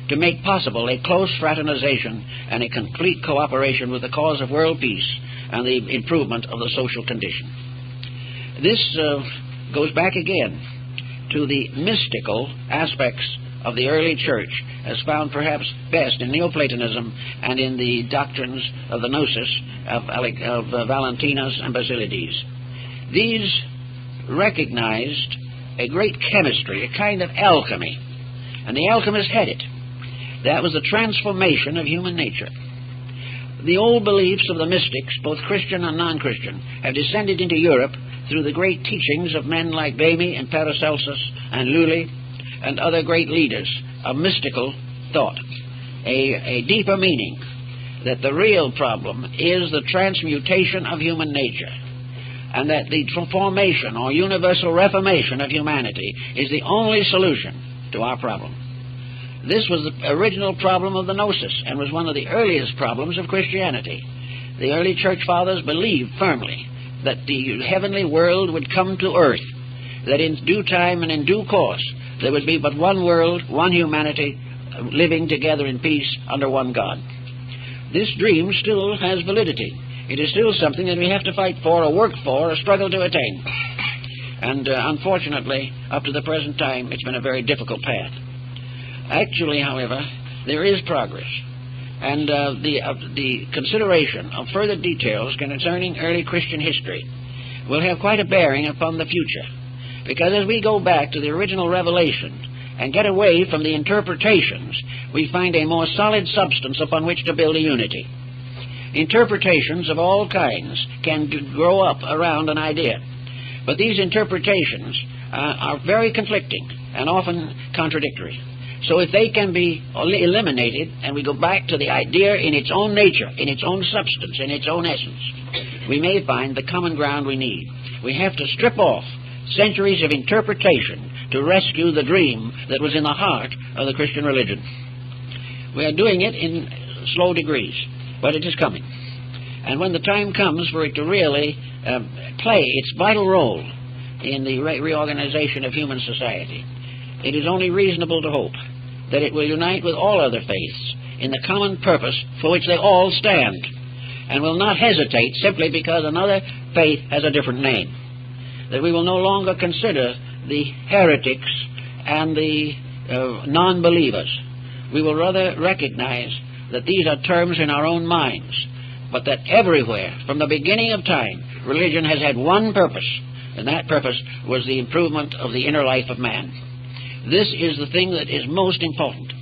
Speaker 1: to make possible a close fraternization and a complete cooperation with the cause of world peace and the improvement of the social condition. This goes back again to the mystical aspects of the early church, as found perhaps best in Neoplatonism and in the doctrines of the Gnosis of Valentinus and Basilides. These recognized a great chemistry, a kind of alchemy, and the alchemists had it. That was the transformation of human nature. The old beliefs of the mystics, both Christian and non-Christian, have descended into Europe through the great teachings of men like Bamy and Paracelsus and Lully and other great leaders of mystical thought. A deeper meaning that the real problem is the transmutation of human nature, and that the formation or universal reformation of humanity is the only solution to our problem. This was the original problem of the Gnosis and was one of the earliest problems of Christianity. The early church fathers believed firmly that the heavenly world would come to earth, that in due time and in due course there would be but one world, one humanity, living together in peace under one God. This dream still has validity. It is still something that we have to fight for or work for or struggle to attain. And unfortunately, up to the present time, it's been a very difficult path. Actually, however, there is progress, and the consideration of further details concerning early Christian history will have quite a bearing upon the future, because as we go back to the original revelation and get away from the interpretations, we find a more solid substance upon which to build a unity. Interpretations of all kinds can grow up around an idea, but these interpretations are very conflicting and often contradictory. So if they can be eliminated and we go back to the idea in its own nature, in its own substance, in its own essence, we may find the common ground we need. We have to strip off centuries of interpretation to rescue the dream that was in the heart of the Christian religion. We are doing it in slow degrees, but it is coming. And when the time comes for it to really play its vital role in the reorganization of human society, it is only reasonable to hope that it will unite with all other faiths in the common purpose for which they all stand, and will not hesitate simply because another faith has a different name. That we will no longer consider the heretics and the non-believers. We will rather recognize that these are terms in our own minds, but that everywhere, from the beginning of time, religion has had one purpose, and that purpose was the improvement of the inner life of man. This is the thing that is most important.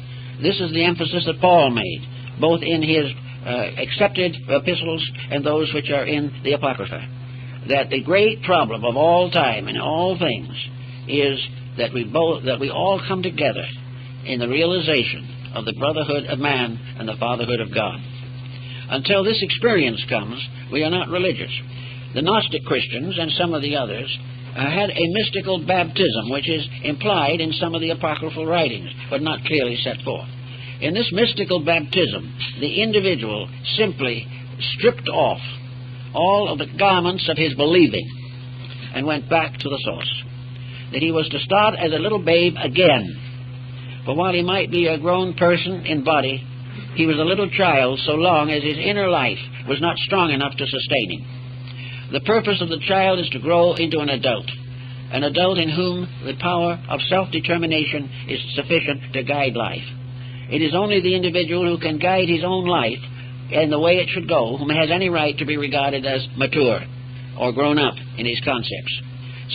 Speaker 1: This is the emphasis that Paul made, both in his accepted epistles and those which are in the Apocrypha. That the great problem of all time and all things is that we all come together in the realization of the brotherhood of man and the fatherhood of God. Until this experience comes, we are not religious. The Gnostic Christians and some of the others had a mystical baptism, which is implied in some of the apocryphal writings, but not clearly set forth. In this mystical baptism, the individual simply stripped off all of the garments of his believing and went back to the source. That he was to start as a little babe again. For while he might be a grown person in body, he was a little child so long as his inner life was not strong enough to sustain him. The purpose of the child is to grow into an adult in whom the power of self-determination is sufficient to guide life. It is only the individual who can guide his own life in the way it should go whom has any right to be regarded as mature or grown up in his concepts.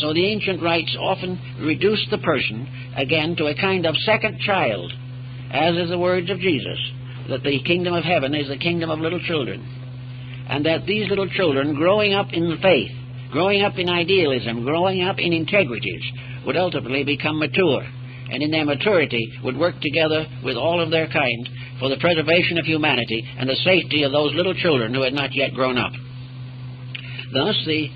Speaker 1: So the ancient rites often reduce the person again to a kind of second child, as is the words of Jesus, that the kingdom of heaven is the kingdom of little children, and that these little children, growing up in the faith, growing up in idealism, growing up in integrities, would ultimately become mature, and in their maturity would work together with all of their kind for the preservation of humanity and the safety of those little children who had not yet grown up. Thus, the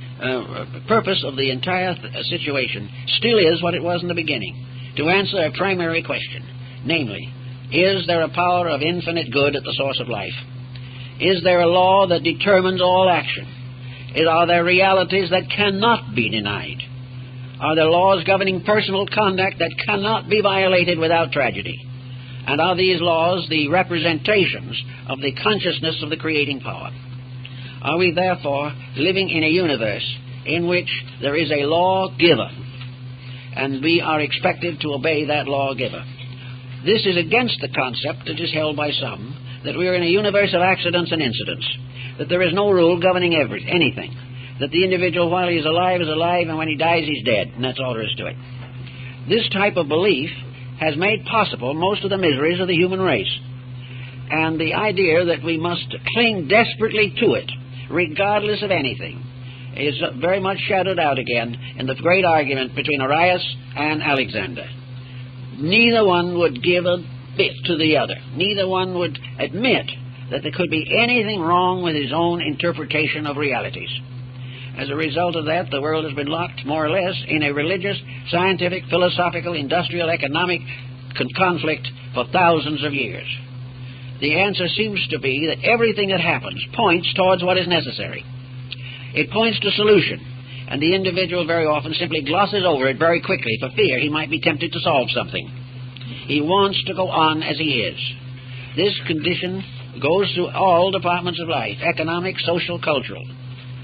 Speaker 1: purpose of the entire situation still is what it was in the beginning, to answer a primary question, namely, is there a power of infinite good at the source of life? Is there a law that determines all action? Are there realities that cannot be denied? Are there laws governing personal conduct that cannot be violated without tragedy? And are these laws the representations of the consciousness of the creating power? Are we therefore living in a universe in which there is a lawgiver, and we are expected to obey that lawgiver? This is against the concept that is held by some, that we are in a universe of accidents and incidents, that there is no rule governing anything, that the individual while he is alive, and when he dies he's dead, and that's all there is to it. This type of belief has made possible most of the miseries of the human race, and the idea that we must cling desperately to it, regardless of anything, is very much shadowed out again in the great argument between Arius and Alexander. Neither one would give a bit to the other. Neither one would admit that there could be anything wrong with his own interpretation of realities. As a result of that, the world has been locked, more or less, in a religious, scientific, philosophical, industrial, economic conflict for thousands of years. The answer seems to be that everything that happens points towards what is necessary. It points to solution, and the individual very often simply glosses over it very quickly for fear he might be tempted to solve something. He wants to go on as he is. This condition goes through all departments of life, economic, social, cultural.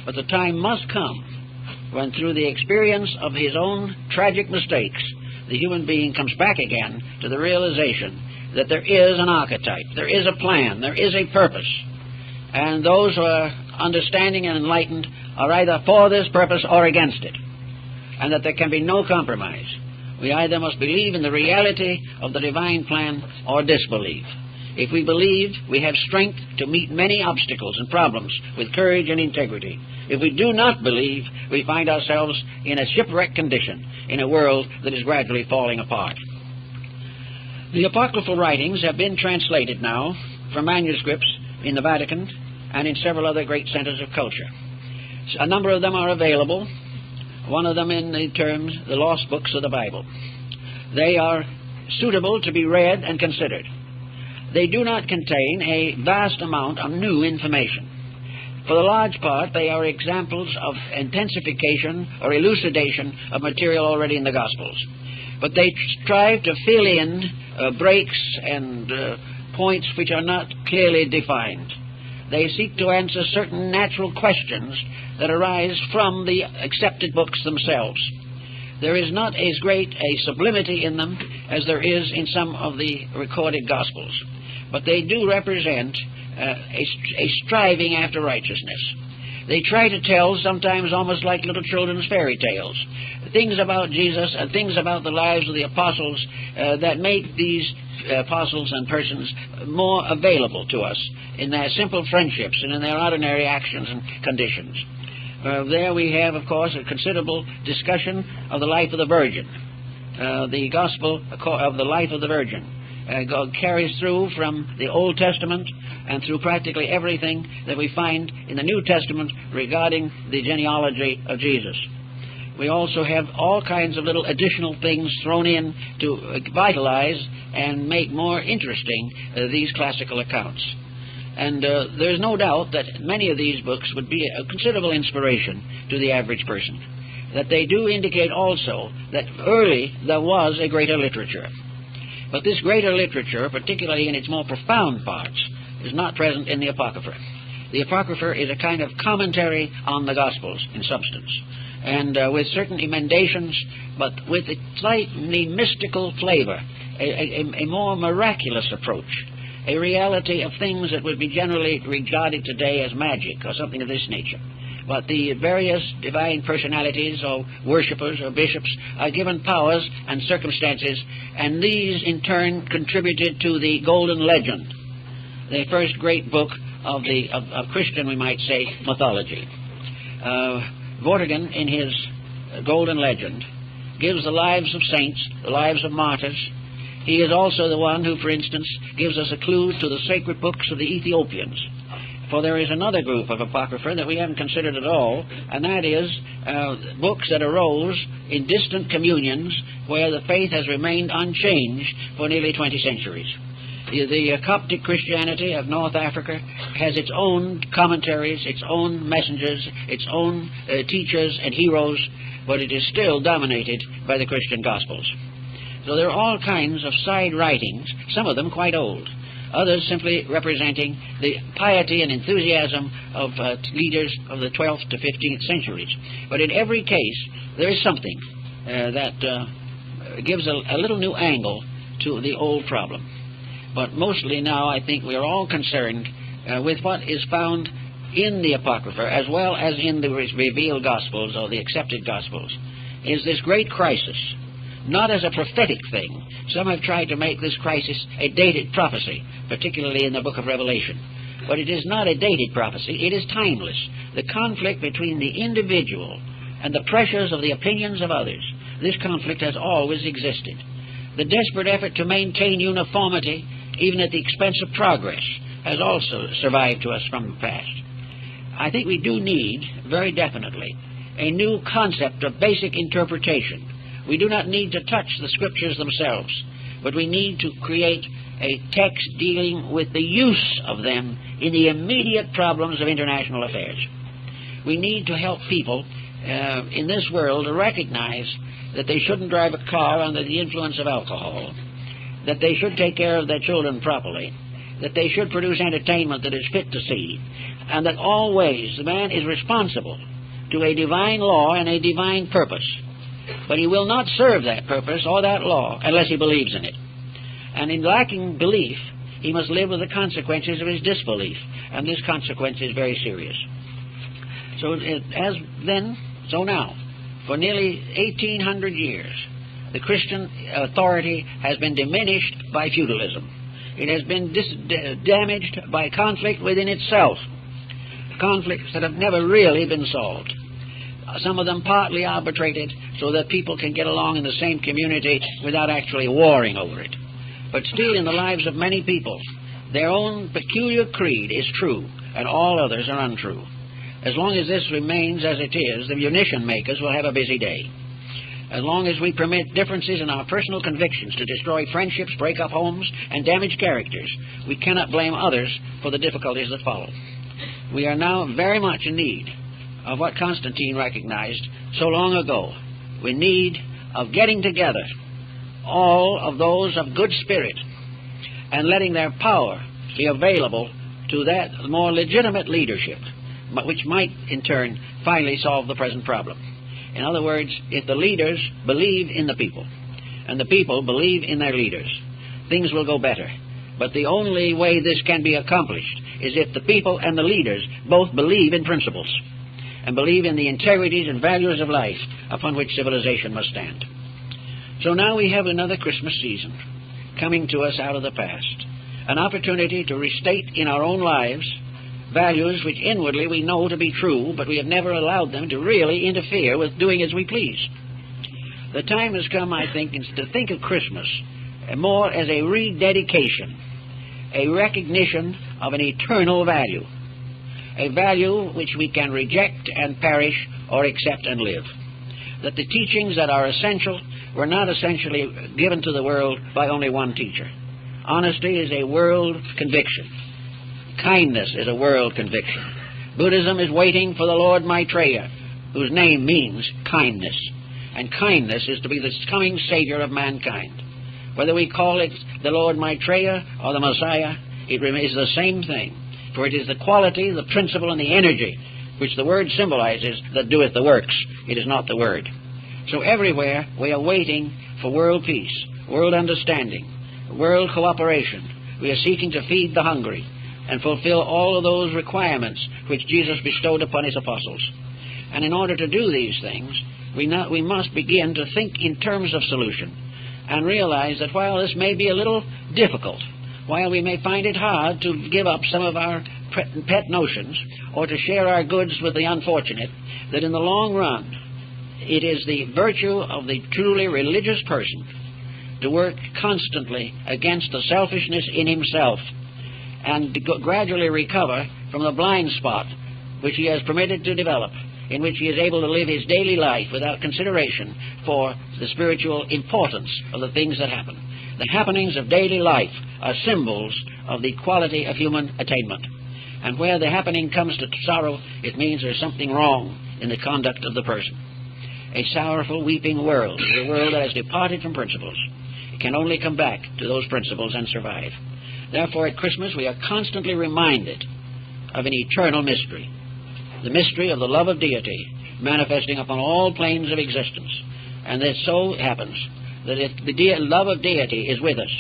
Speaker 1: But the time must come when, through the experience of his own tragic mistakes, the human being comes back again to the realization that there is an archetype, there is a plan, there is a purpose. And those who are understanding and enlightened are either for this purpose or against it, and that there can be no compromise. We either must believe in the reality of the divine plan or disbelieve. If we believe, we have strength to meet many obstacles and problems with courage and integrity. If we do not believe, we find ourselves in a shipwrecked condition in a world that is gradually falling apart. The apocryphal writings have been translated now from manuscripts in the Vatican and in several other great centers of culture. A number of them are available, one of them in the terms, the lost books of the Bible. They are suitable to be read and considered. They do not contain a vast amount of new information. For the large part, they are examples of intensification or elucidation of material already in the Gospels. But they strive to fill in breaks and points which are not clearly defined. They seek to answer certain natural questions that arise from the accepted books themselves. There is not as great a sublimity in them as there is in some of the recorded Gospels, but they do represent a striving after righteousness. They try to tell, sometimes almost like little children's fairy tales, things about Jesus and things about the lives of the apostles that make these apostles and persons more available to us in their simple friendships and in their ordinary actions and conditions. There we have, of course, a considerable discussion of the life of the Virgin. The Gospel of the life of the Virgin carries through from the Old Testament and through practically everything that we find in the New Testament regarding the genealogy of Jesus. We also have all kinds of little additional things thrown in to vitalize and make more interesting these classical accounts. And there's no doubt that many of these books would be a considerable inspiration to the average person. That they do indicate also that early there was a greater literature. But this greater literature, particularly in its more profound parts, is not present in the Apocrypha.
Speaker 2: The Apocrypha is a kind of commentary on the Gospels in substance, and with certain emendations, but with a slightly mystical flavor, a more miraculous approach, a reality of things that would be generally regarded today as magic or something of this nature. But the various divine personalities or worshippers or bishops are given powers and circumstances, and these in turn contributed to the Golden Legend, the first great book of Christian, we might say, mythology. Vortigern, in his Golden Legend, gives the lives of saints, the lives of martyrs. He is also the one who, for instance, gives us a clue to the sacred books of the Ethiopians. For there is another group of Apocrypha that we haven't considered at all, and that is books that arose in distant communions where the faith has remained unchanged for nearly 20 centuries. The Coptic Christianity of North Africa has its own commentaries, its own messengers, its own teachers and heroes, but it is still dominated by the Christian Gospels. So there are all kinds of side writings, some of them quite old, others simply representing the piety and enthusiasm of leaders of the 12th to 15th centuries. But in every case, there is something that gives a little new angle to the old problem. But mostly now I think we are all concerned with what is found in the Apocrypha as well as in the revealed Gospels or the accepted Gospels, is this great crisis. Not as a prophetic thing. Some have tried to make this crisis a dated prophecy, particularly in the book of Revelation. But it is not a dated prophecy. It is timeless. The conflict between the individual and the pressures of the opinions of others, this conflict has always existed. The desperate effort to maintain uniformity, even at the expense of progress, has also survived to us from the past. I think we do need, very definitely, a new concept of basic interpretation. We do not need to touch the Scriptures themselves, but we need to create a text dealing with the use of them in the immediate problems of international affairs. We need to help people in this world to recognize that they shouldn't drive a car under the influence of alcohol, that they should take care of their children properly, that they should produce entertainment that is fit to see, and that always the man is responsible to a divine law and a divine purpose. But he will not serve that purpose or that law unless he believes in it. And in lacking belief, he must live with the consequences of his disbelief. And this consequence is very serious. So now, for nearly 1,800 years, the Christian authority has been diminished by feudalism. It has been damaged by conflict within itself, conflicts that have never really been solved. Some of them partly arbitrated so that people can get along in the same community without actually warring over it. But still, in the lives of many people, their own peculiar creed is true, and all others are untrue. As long as this remains as it is, the munition makers will have a busy day. As long as we permit differences in our personal convictions to destroy friendships, break up homes, and damage characters, we cannot blame others for the difficulties that follow. We are now very much in need of what Constantine recognized so long ago. We need of getting together all of those of good spirit and letting their power be available to that more legitimate leadership, which might in turn finally solve the present problem. In other words, if the leaders believe in the people and the people believe in their leaders, things will go better. But the only way this can be accomplished is if the people and the leaders both believe in principles and believe in the integrities and values of life upon which civilization must stand. So now we have another Christmas season coming to us out of the past, an opportunity to restate in our own lives values which inwardly we know to be true, but we have never allowed them to really interfere with doing as we please. The time has come, I think, to think of Christmas more as a rededication, a recognition of an eternal value, a value which we can reject and perish or accept and live. That the teachings that are essential were not essentially given to the world by only one teacher. Honesty is a world conviction. Kindness is a world conviction. Buddhism is waiting for the Lord Maitreya, whose name means kindness. And kindness is to be the coming Savior of mankind. Whether we call it the Lord Maitreya or the Messiah, it remains the same thing. For it is the quality, the principle, and the energy which the Word symbolizes that doeth the works. It is not the Word. So everywhere we are waiting for world peace, world understanding, world cooperation. We are seeking to feed the hungry and fulfill all of those requirements which Jesus bestowed upon His apostles. And in order to do these things, we must begin to think in terms of solution and realize that while this may be a little difficult, while we may find it hard to give up some of our pet notions or to share our goods with the unfortunate, that in the long run it is the virtue of the truly religious person to work constantly against the selfishness in himself and to gradually recover from the blind spot which he has permitted to develop, in which he is able to live his daily life without consideration for the spiritual importance of the things that happen. The happenings of daily life are symbols of the quality of human attainment. And where the happening comes to sorrow, it means there's something wrong in the conduct of the person. A sorrowful, weeping world is a world that has departed from principles. It can only come back to those principles and survive. Therefore, at Christmas, we are constantly reminded of an eternal mystery, the mystery of the love of deity manifesting upon all planes of existence. And it so happens that if the love of deity is with us,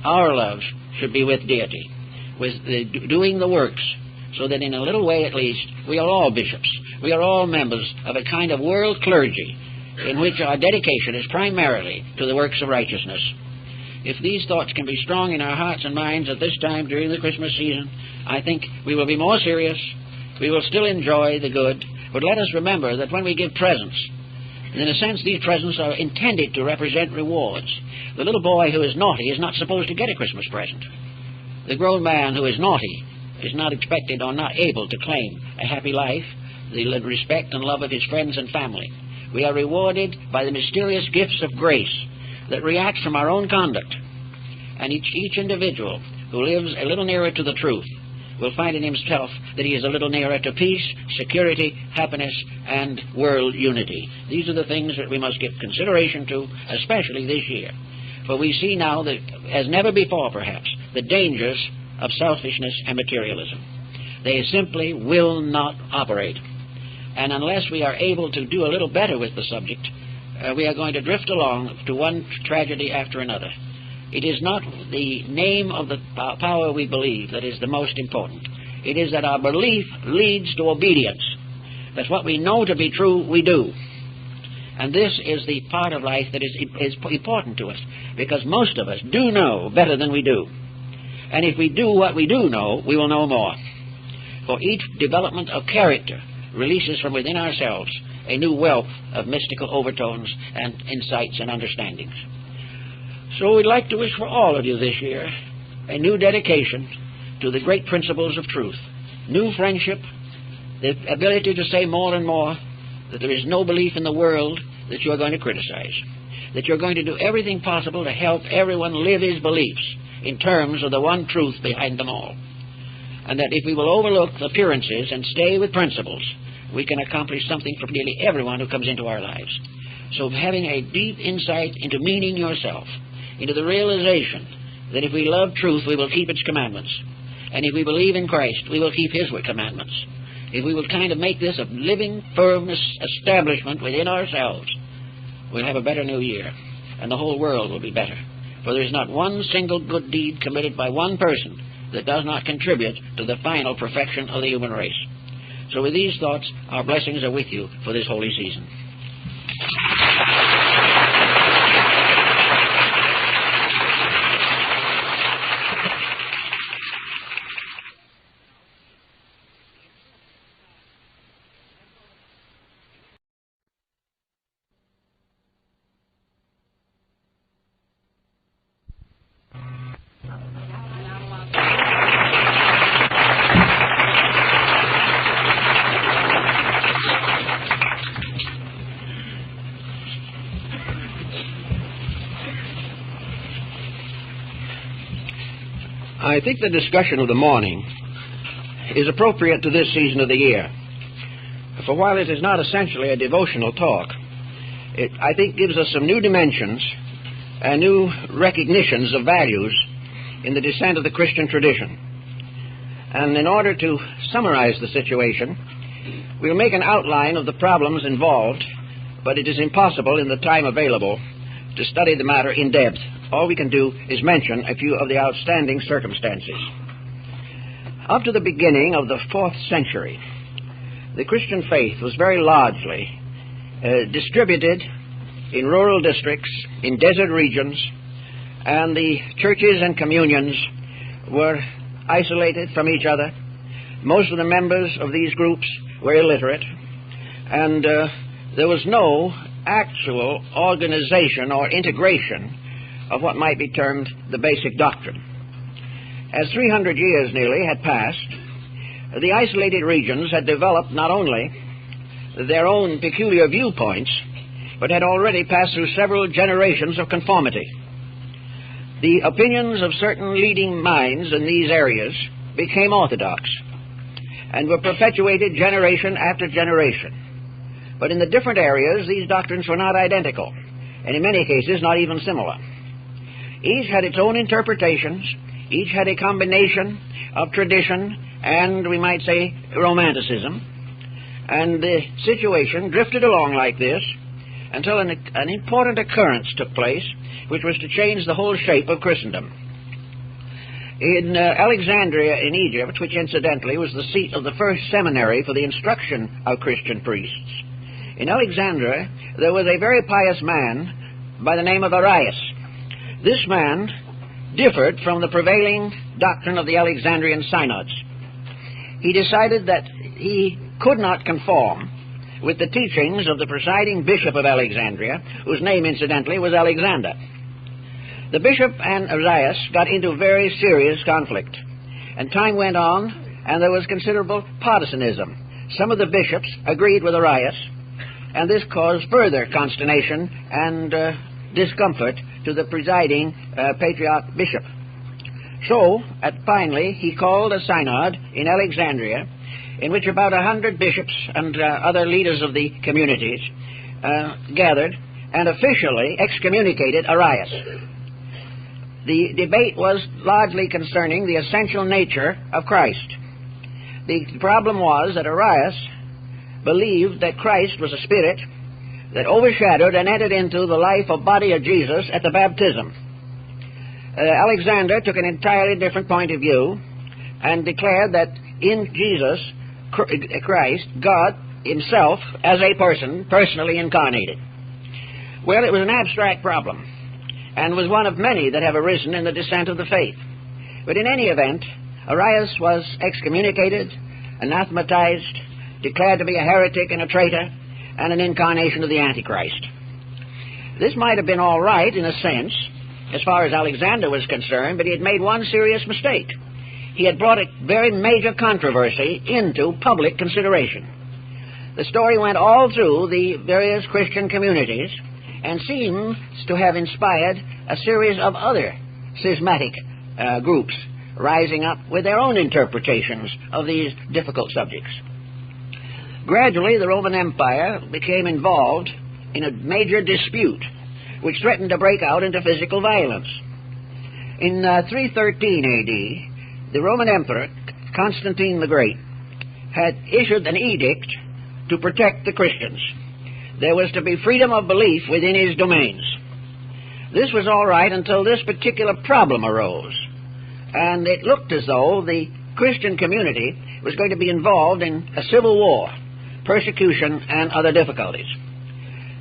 Speaker 2: our love should be with deity, with doing the works, so that in a little way at least, we are all bishops. We are all members of a kind of world clergy in which our dedication is primarily to the works of righteousness. If these thoughts can be strong in our hearts and minds at this time during the Christmas season, I think we will be more serious. We will still enjoy the good, but let us remember that when we give presents, in a sense these presents are intended to represent rewards. The little boy who is naughty is not supposed to get a Christmas present. The grown man who is naughty is not expected or not able to claim a happy life, the respect and love of his friends and family. We are rewarded by the mysterious gifts of grace that react from our own conduct. And each individual who lives a little nearer to the truth will find in himself that he is a little nearer to peace, security, happiness, and world unity. These are the things that we must give consideration to, especially this year. For we see now that, as never before perhaps, the dangers of selfishness and materialism. They simply will not operate. And unless we are able to do a little better with the subject, we are going to drift along to one tragedy after another. It is not the name of the power we believe that is the most important. It is that our belief leads to obedience. That what we know to be true, we do. And this is the part of life that is important to us, because most of us do know better than we do. And if we do what we do know, we will know more. For each development of character releases from within ourselves a new wealth of mystical overtones and insights and understandings. So we'd like to wish for all of you this year a new dedication to the great principles of truth, new friendship, the ability to say more and more that there is no belief in the world that you're going to criticize, that you're going to do everything possible to help everyone live his beliefs in terms of the one truth behind them all, and that if we will overlook appearances and stay with principles, we can accomplish something for nearly everyone who comes into our lives. So having a deep insight into meaning yourself, into the realization that if we love truth, we will keep its commandments. And if we believe in Christ, we will keep His commandments. If we will kind of make this a living, firm establishment within ourselves, we'll have a better new year, and the whole world will be better. For there is not one single good deed committed by one person that does not contribute to the final perfection of the human race. So with these thoughts, our blessings are with you for this holy season.
Speaker 1: I think the discussion of the morning is appropriate to this season of the year. For while it is not essentially a devotional talk, it, I think, gives us some new dimensions and new recognitions of values in the descent of the Christian tradition. And in order to summarize the situation, we'll make an outline of the problems involved, but it is impossible in the time available to study the matter in depth. All we can do is mention a few of the outstanding circumstances. Up to the beginning of the 4th century, the Christian faith was very largely distributed in rural districts, in desert regions, and the churches and communions were isolated from each other. Most of the members of these groups were illiterate, and there was no actual organization or integration of what might be termed the basic doctrine. As 300 years nearly had passed, the isolated regions had developed not only their own peculiar viewpoints, but had already passed through several generations of conformity. The opinions of certain leading minds in these areas became orthodox and were perpetuated generation after generation. But in the different areas, these doctrines were not identical, and in many cases not even similar. Each had its own interpretations, each had a combination of tradition and, we might say, romanticism, and the situation drifted along like this until an important occurrence took place, which was to change the whole shape of Christendom. In Alexandria in Egypt, which incidentally was the seat of the first seminary for the instruction of Christian priests, in Alexandria there was a very pious man by the name of Arius. This man differed from the prevailing doctrine of the Alexandrian synods. He decided that he could not conform with the teachings of the presiding bishop of Alexandria, whose name, incidentally, was Alexander. The bishop and Arius got into very serious conflict, and time went on, and there was considerable partisanism. Some of the bishops agreed with Arius, and this caused further consternation and discomfort to the presiding patriarch bishop. So, finally, he called a synod in Alexandria, in which about 100 bishops and other leaders of the communities gathered and officially excommunicated Arius. The debate was largely concerning the essential nature of Christ. The problem was that Arius believed that Christ was a spirit that overshadowed and entered into the life or body of Jesus at the baptism. Alexander took an entirely different point of view and declared that in Jesus Christ, God himself, as a person, personally incarnated. Well, it was an abstract problem, and was one of many that have arisen in the descent of the faith. But in any event, Arius was excommunicated, anathematized, declared to be a heretic and a traitor, and an incarnation of the Antichrist. This might have been all right in a sense, as far as Alexander was concerned, but he had made one serious mistake. He had brought a very major controversy into public consideration. The story went all through the various Christian communities and seems to have inspired a series of other schismatic groups rising up with their own interpretations of these difficult subjects. Gradually, the Roman Empire became involved in a major dispute which threatened to break out into physical violence. In 313 A.D., the Roman Emperor, Constantine the Great, had issued an edict to protect the Christians. There was to be freedom of belief within his domains. This was all right until this particular problem arose, and it looked as though the Christian community was going to be involved in a civil war, persecution, and other difficulties.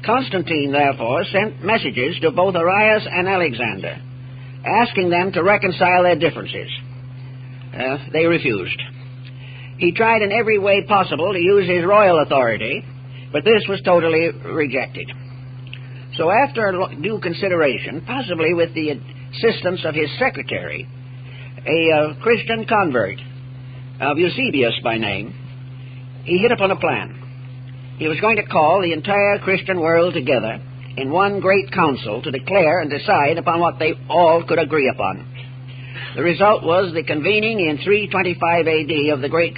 Speaker 1: Constantine, therefore, sent messages to both Arius and Alexander, asking them to reconcile their differences. They refused. He tried in every way possible to use his royal authority, but this was totally rejected. So after due consideration, possibly with the assistance of his secretary, a Christian convert of Eusebius by name, he hit upon a plan. He was going to call the entire Christian world together in one great council to declare and decide upon what they all could agree upon. The result was the convening in 325 A.D. of the great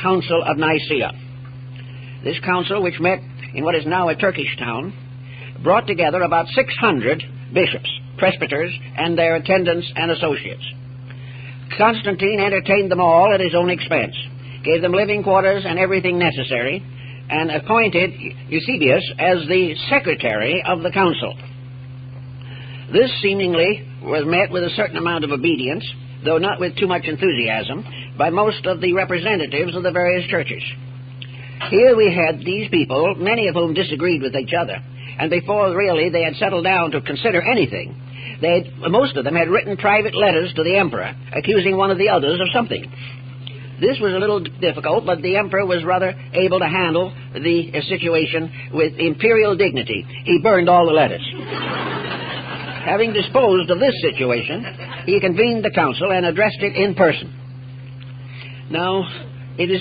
Speaker 1: Council of Nicaea. This council, which met in what is now a Turkish town, brought together about 600 bishops, presbyters, and their attendants and associates. Constantine entertained them all at his own expense, gave them living quarters and everything necessary, and appointed Eusebius as the secretary of the council. This seemingly was met with a certain amount of obedience, though not with too much enthusiasm, by most of the representatives of the various churches. Here we had these people, many of whom disagreed with each other, and before really they had settled down to consider anything, most of them had written private letters to the emperor, accusing one of the others of something. This was a little difficult, but the emperor was rather able to handle the situation with imperial dignity. He burned all the letters. Having disposed of this situation, he convened the council and addressed it in person. Now, it is